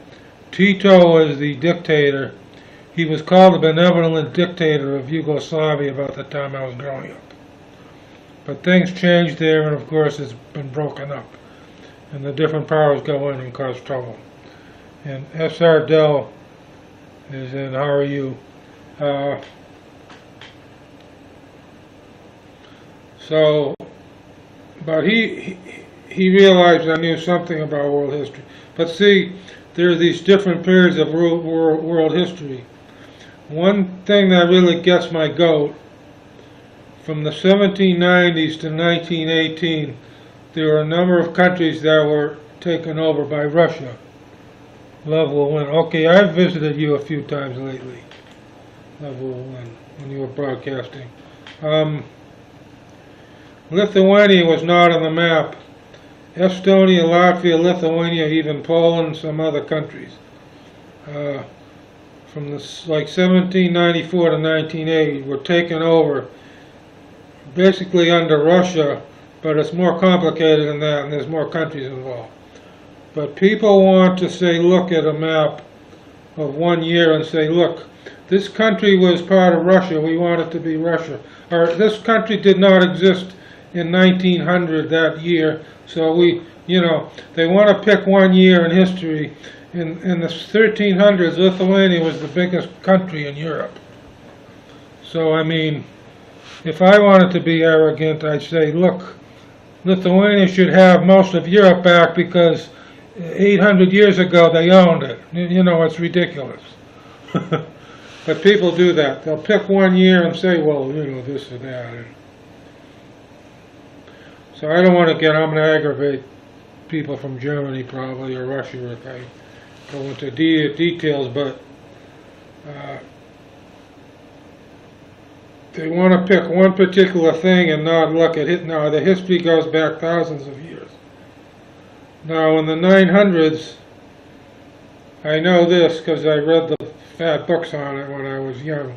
Tito was the dictator. He was called the benevolent dictator of Yugoslavia about the time I was growing up. But things changed there, and of course it's been broken up. And the different powers go in and cause trouble. And S.R. Dell is in How Are You? But he realized I knew something about world history. But see, there are these different periods of world history. One thing that really gets my goat, from the 1790s to 1918, there were a number of countries that were taken over by Russia. Love will win. Okay, I've visited you a few times lately. Love will win, when you were broadcasting. Lithuania was not on the map. Estonia, Latvia, Lithuania, even Poland, some other countries. From like 1794 to 1980 were taken over basically under Russia, but it's more complicated than that, and there's more countries involved. But people want to say, look at a map of 1 year and say, look, this country was part of Russia, we want it to be Russia. Or this country did not exist in 1900 that year, so they want to pick 1 year in history. In the 1300s, Lithuania was the biggest country in Europe. So, I mean, if I wanted to be arrogant, I'd say, look, Lithuania should have most of Europe back because 800 years ago they owned it. It's ridiculous. But people do that. They'll pick 1 year and say, well, this or that. So I don't want to I'm going to aggravate people from Germany probably, or Russia if I go into details, but they want to pick one particular thing and not look at it. Now, the history goes back thousands of years. Now, in the 900s, I know this because I read the fat books on it when I was young.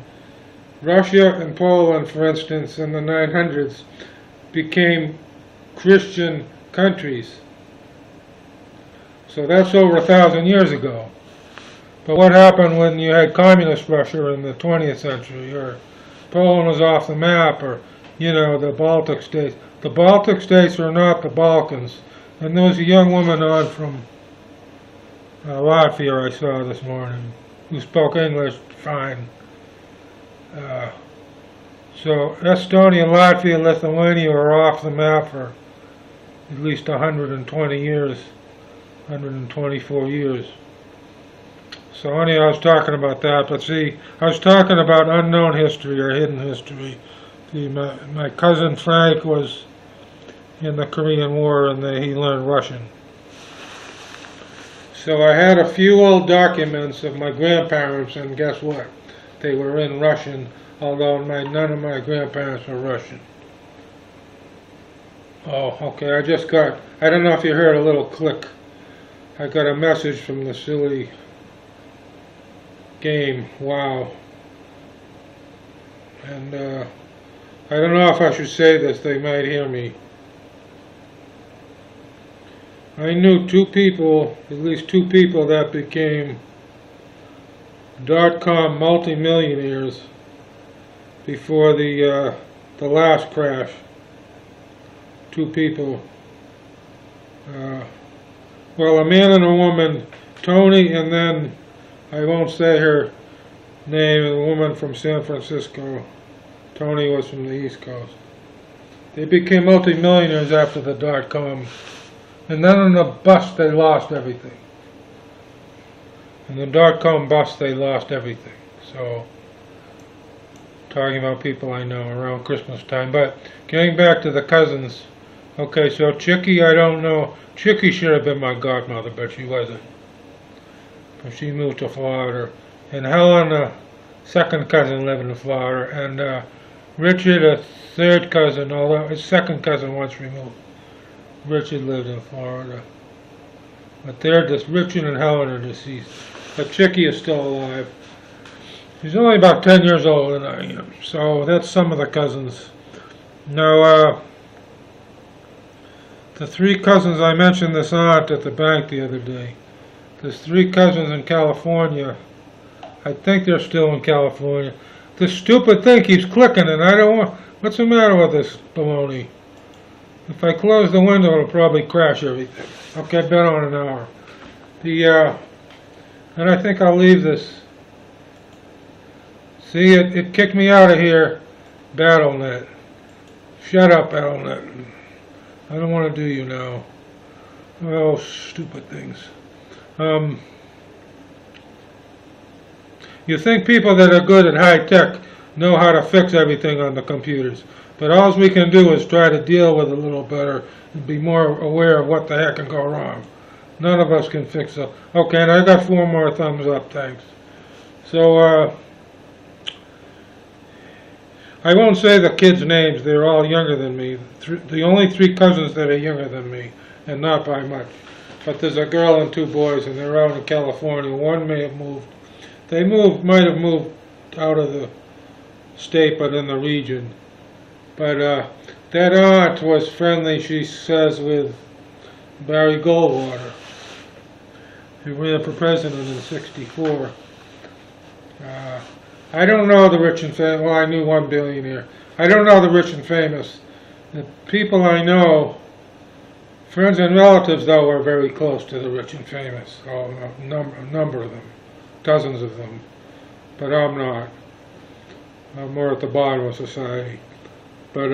Russia and Poland, for instance, in the 900s became Christian countries. So that's over 1,000 years ago. But what happened when you had communist Russia in the 20th century, or Poland was off the map, or, the Baltic states? The Baltic states are not the Balkans. And there was a young woman on from Latvia I saw this morning who spoke English fine. So Estonia, Latvia, Lithuania are off the map for at least 120 years, 124 years. So anyhow, I was talking about that, but see, I was talking about unknown history or hidden history. See, my cousin Frank was in the Korean War and he learned Russian. So I had a few old documents of my grandparents, and guess what? They were in Russian, although none of my grandparents were Russian. Oh, okay, I don't know if you heard a little click. I got a message from the silly game, wow. And I don't know if I should say this, they might hear me. I knew at least two people that became .com multimillionaires before the last crash. 2 people. Well, a man and a woman, Tony, and then I won't say her name, a woman from San Francisco. Tony was from the East Coast. They became multimillionaires after the .com. And then on the bust, they lost everything. In the dot-com bust, they lost everything. So, talking about people I know around Christmas time. But getting back to the cousins. Okay, so Chicky, I don't know. Chicky should have been my godmother, but she wasn't. But she moved to Florida. And Helen, a second cousin, lived in Florida. And Richard, a third cousin, although his second cousin once removed. Richard lived in Florida. But Richard and Helen are deceased. But Chicky is still alive. He's only about 10 years older than I am. So that's some of the cousins. Now, the three cousins, I mentioned this aunt at the bank the other day. There's three cousins in California. I think they're still in California. This stupid thing keeps clicking and I don't want... What's the matter with this baloney? If I close the window, it'll probably crash everything. Okay, bet on an hour. And I think I'll leave this. See, it kicked me out of here. BattleNet. Shut up, BattleNet. I don't want to do YouNow. Oh, stupid things. You think people that are good at high tech know how to fix everything on the computers. But all we can do is try to deal with it a little better and be more aware of what the heck can go wrong. None of us can fix it. Okay, and I got 4 more thumbs up, thanks. So, I won't say the kids' names, they're all younger than me. The only 3 cousins that are younger than me, and not by much. But there's a girl and 2 boys, and they're out in California. One may have moved. They might have moved out of the state, but in the region. But that aunt was friendly, she says, with Barry Goldwater, who ran for president in '64. I don't know the rich and famous. Well, I knew one billionaire. I don't know the rich and famous. The people I know, friends and relatives, though, are very close to the rich and famous. Oh, a number of them, dozens of them. But I'm not. I'm more at the bottom of society. But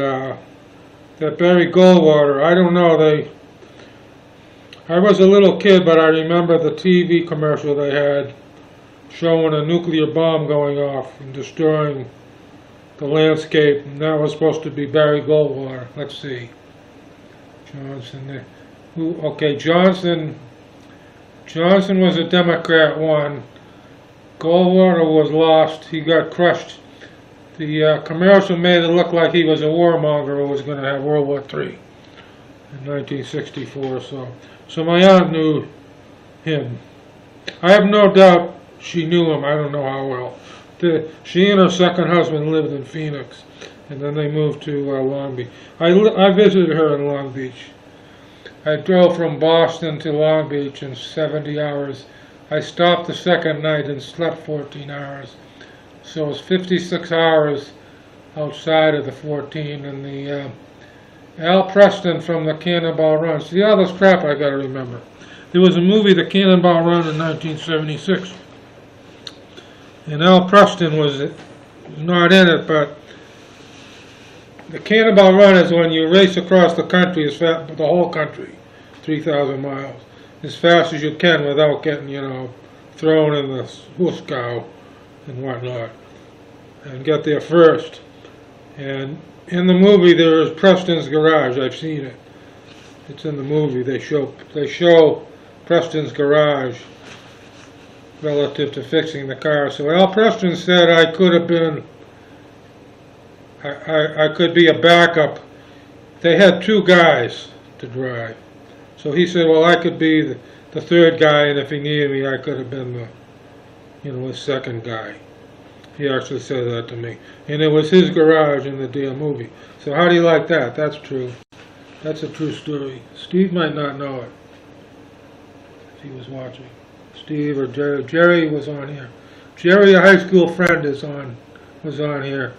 that Barry Goldwater, I don't know. I was a little kid, but I remember the TV commercial they had showing a nuclear bomb going off and destroying the landscape, and that was supposed to be Barry Goldwater. Let's see. Johnson. Okay, Johnson was a Democrat, won. Goldwater was lost. He got crushed. The commercial made it look like he was a warmonger who was going to have World War III in 1964. So my aunt knew him. I have no doubt she knew him. I don't know how well. She and her second husband lived in Phoenix, and then they moved to Long Beach. I visited her in Long Beach. I drove from Boston to Long Beach in 70 hours. I stopped the second night and slept 14 hours. So it was 56 hours outside of the 14. And the Al Preston from the Cannonball Run. See all this crap I got to remember. There was a movie, The Cannonball Run, in 1976. And Al Preston was not in it, but the Cannonball Run is when you race across the country, the whole country, 3,000 miles, as fast as you can without getting, thrown in the hooskow and whatnot, and get there first. And in the movie there is Preston's garage. I've seen it. It's in the movie. They show Preston's garage relative to fixing the car. So Al Preston said I could have been, I could be a backup. They had 2 guys to drive. So he said, well, I could be the third guy, and if he needed me, I could have been the second guy. He actually said that to me. And it was his garage in the damn movie. So how do you like that? That's true. That's a true story. Steve might not know it, if he was watching. Steve or Jerry. Jerry was on here. Jerry, a high school friend, was on here,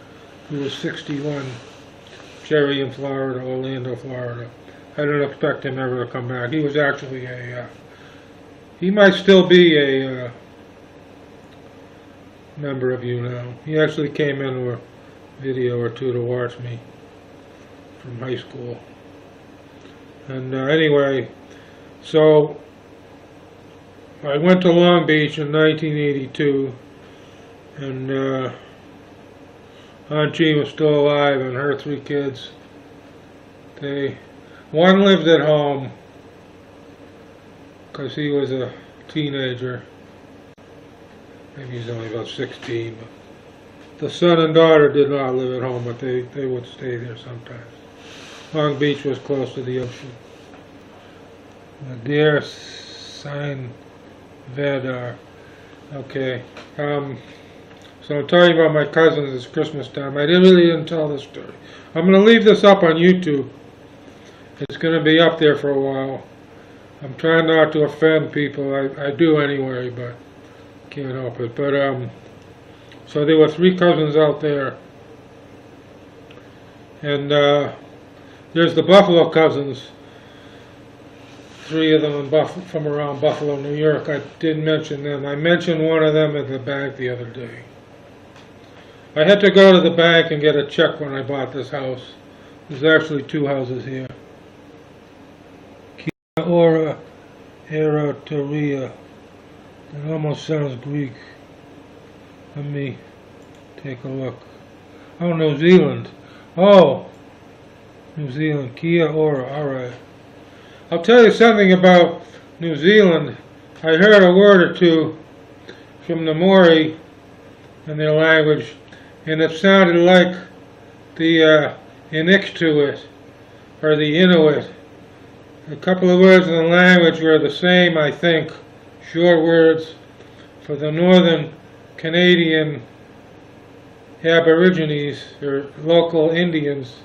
who was 61. Jerry in Florida, Orlando, Florida. I didn't expect him ever to come back. He was actually he might still be a member of YouNow. He actually came into a video or 2 to watch me from high school. And anyway, so I went to Long Beach in 1982, and Aunt Jean was still alive, and her 3 kids. One lived at home because he was a teenager. Maybe he's only about 16. But the son and daughter did not live at home, but they would stay there sometimes. Long Beach was close to the ocean. Dear Sign Vedar. Okay. So I'm talking about my cousins. It's Christmas time. I really didn't tell this story. I'm going to leave this up on YouTube. It's going to be up there for a while. I'm trying not to offend people. I do anyway, but can't help it. But so there were 3 cousins out there, and there's the Buffalo cousins. 3 of them from around Buffalo, New York. I didn't mention them. I mentioned one of them at the bank the other day. I had to go to the bank and get a check when I bought this house. There's actually 2 houses here. Kia ora erateria. It almost sounds Greek. Let me take a look. Oh, New Zealand. Oh, New Zealand. Kia ora. All right. I'll tell you something about New Zealand. I heard a word or 2 from the Maori in their language, and it sounded like the Inuktitut or the Inuit. A couple of words in the language were the same, I think, short words for the northern Canadian Aborigines or local Indians,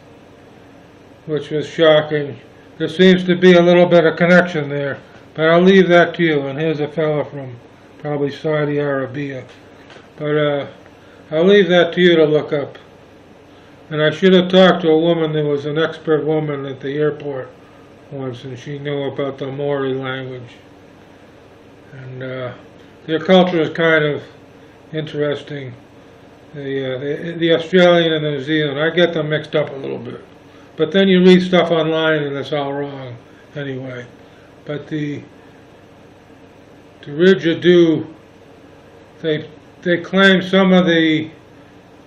which was shocking. There seems to be a little bit of connection there, but I'll leave that to you. And here's a fellow from probably Saudi Arabia. But I'll leave that to you to look up. And I should have talked to a woman that was an expert woman at the airport once, and she knew about the Maori language. And their culture is kind of interesting. The Australian and the New Zealand, I get them mixed up a little bit. But then you read stuff online and it's all wrong anyway. But the didgeridoo, they claim some of the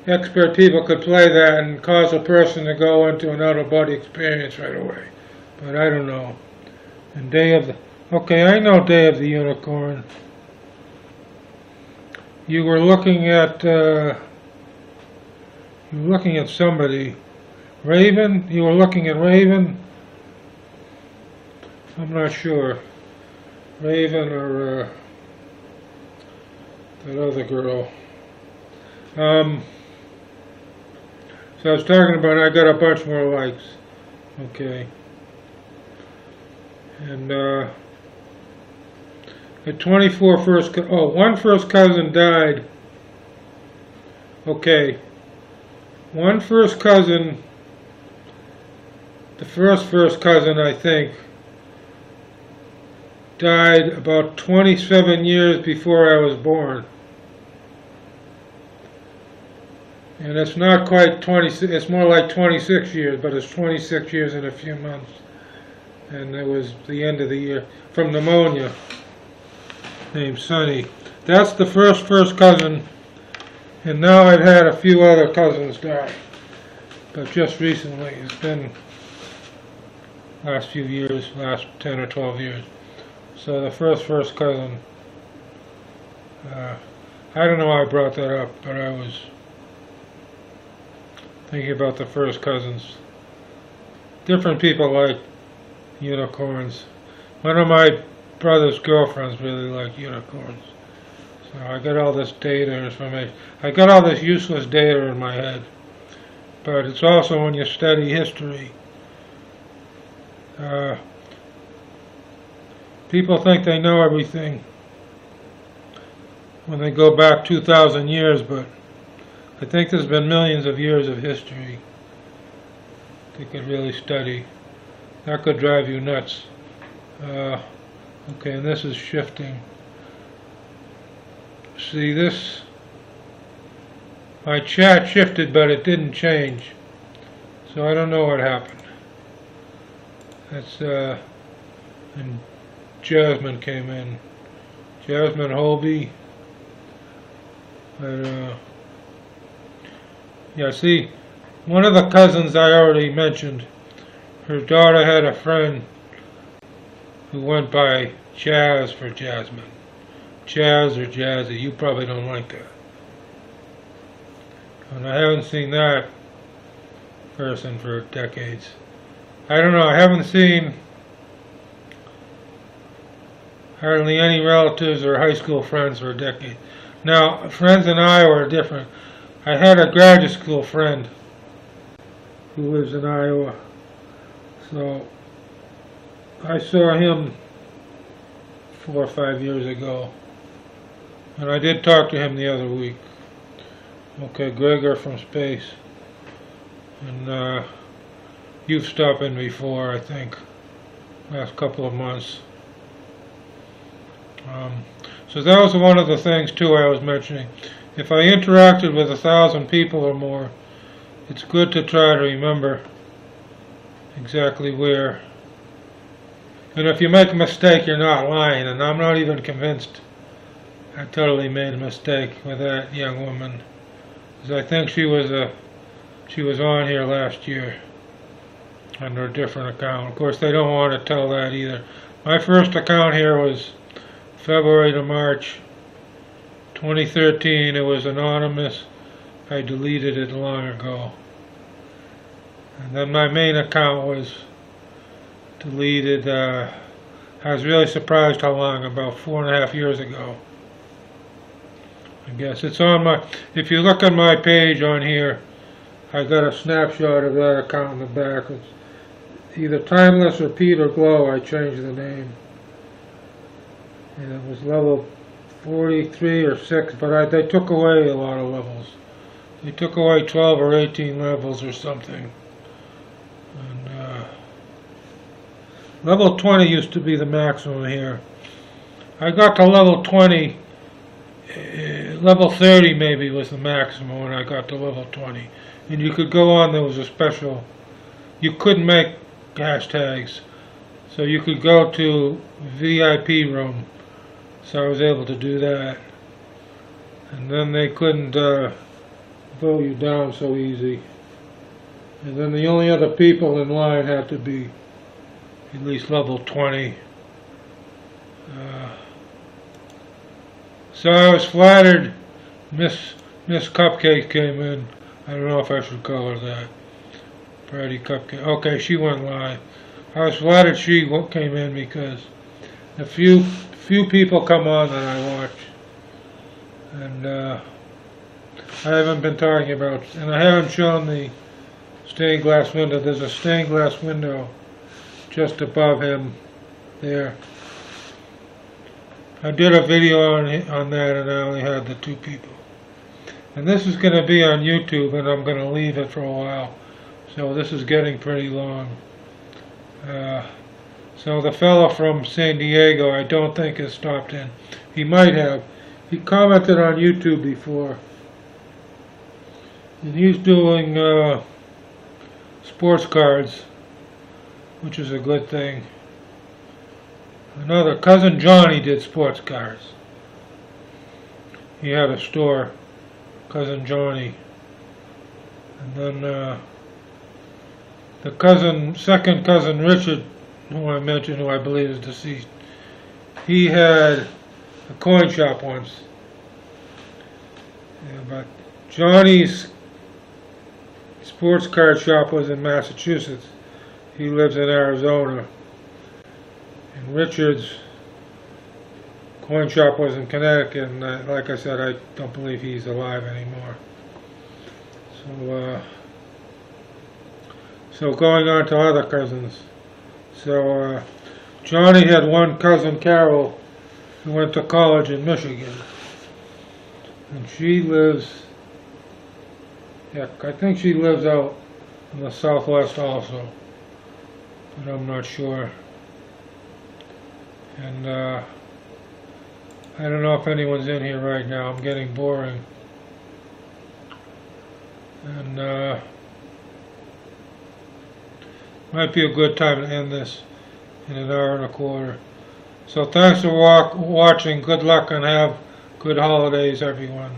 expert people could play that and cause a person to go into an out-of-body experience right away. But I don't know. And okay, I know Day of the Unicorn. You were looking at somebody. Raven? You were looking at Raven? I'm not sure. Raven or that other girl. So I was talking about I got a bunch more likes. Okay. And at 24 one first cousin died. Okay. One first cousin, the first cousin, I think, died about 27 years before I was born. And it's not quite 26, it's more like 26 years, but it's 26 years in a few months. And it was the end of the year, from pneumonia, named Sonny. That's the first cousin, and now I've had a few other cousins die. But just recently, it's been last few years, last 10 or 12 years. So the first cousin, I don't know why I brought that up, but I was thinking about the first cousins. Different people like unicorns. One of my brother's girlfriends really liked unicorns. So I got all this data and information. I got all this useless data in my head. But it's also when you study history. People think they know everything when they go back 2,000 years, but I think there's been millions of years of history they could really study. That could drive you nuts. Okay, and this is shifting. See this? My chat shifted, but it didn't change. So I don't know what happened. That's, and Jasmine came in. Jasmine Holby. But, yeah, see, one of the cousins I already mentioned, her daughter had a friend who went by Jazz for Jasmine. Jazz or Jazzy, you probably don't like that. And I haven't seen that person for decades. I don't know, I haven't seen hardly any relatives or high school friends for a decade. Now, friends and I were different. I had a graduate school friend who lives in Iowa, so I saw him 4 or 5 years ago, and I did talk to him the other week. Okay, Gregor from space, and you've stopped in before, I think, last couple of months. So that was one of the things too I was mentioning. If I interacted with 1,000 people or more, it's good to try to remember exactly where. And if you make a mistake, you're not lying, and I'm not even convinced I totally made a mistake with that young woman, because I think she was on here last year under a different account. Of course, they don't want to tell that either. My first account here was February to March 2013. It was anonymous. I deleted it long ago. And then my main account was deleted. I was really surprised how long, about 4.5 years ago. I guess it's on my, if you look on my page on here, I got a snapshot of that account in the back. It's either Timeless or Peter Glow. I changed the name. And it was level 43 or 6, but they took away a lot of levels. They took away 12 or 18 levels or something. And level 20 used to be the maximum here. I got to level 20, level 30 maybe was the maximum when I got to level 20. And you could go on, there was a special, you couldn't make hashtags, so you could go to VIP room. So I was able to do that. And then they couldn't vote you down so easy. And then the only other people in line had to be at least level 20. So I was flattered Miss Cupcake came in. I don't know if I should call her that. Brady Cupcake. Okay, she went live. I was flattered she came in because a few people come on that I watch, and I haven't been talking about, and I haven't shown the stained glass window. There's a stained glass window just above him there. I did a video on that, and I only had the 2 people. And this is going to be on YouTube, and I'm going to leave it for a while. So this is getting pretty long. So the fellow from San Diego, I don't think has stopped in. He might have. He commented on YouTube before. And he's doing sports cards, which is a good thing. Another cousin Johnny did sports cards. He had a store, cousin Johnny. And then the second cousin Richard, who I mentioned, who I believe is deceased, he had a coin shop once. Yeah, but Johnny's sports card shop was in Massachusetts. He lives in Arizona. And Richard's coin shop was in Connecticut, and like I said, I don't believe he's alive anymore. So going on to other cousins. So Johnny had one cousin, Carol, who went to college in Michigan, and she lives, I think she lives out in the Southwest also, but I'm not sure. And I don't know if anyone's in here right now. I'm getting boring. And might be a good time to end this in an hour and a quarter. So thanks for watching. Good luck and have good holidays, everyone.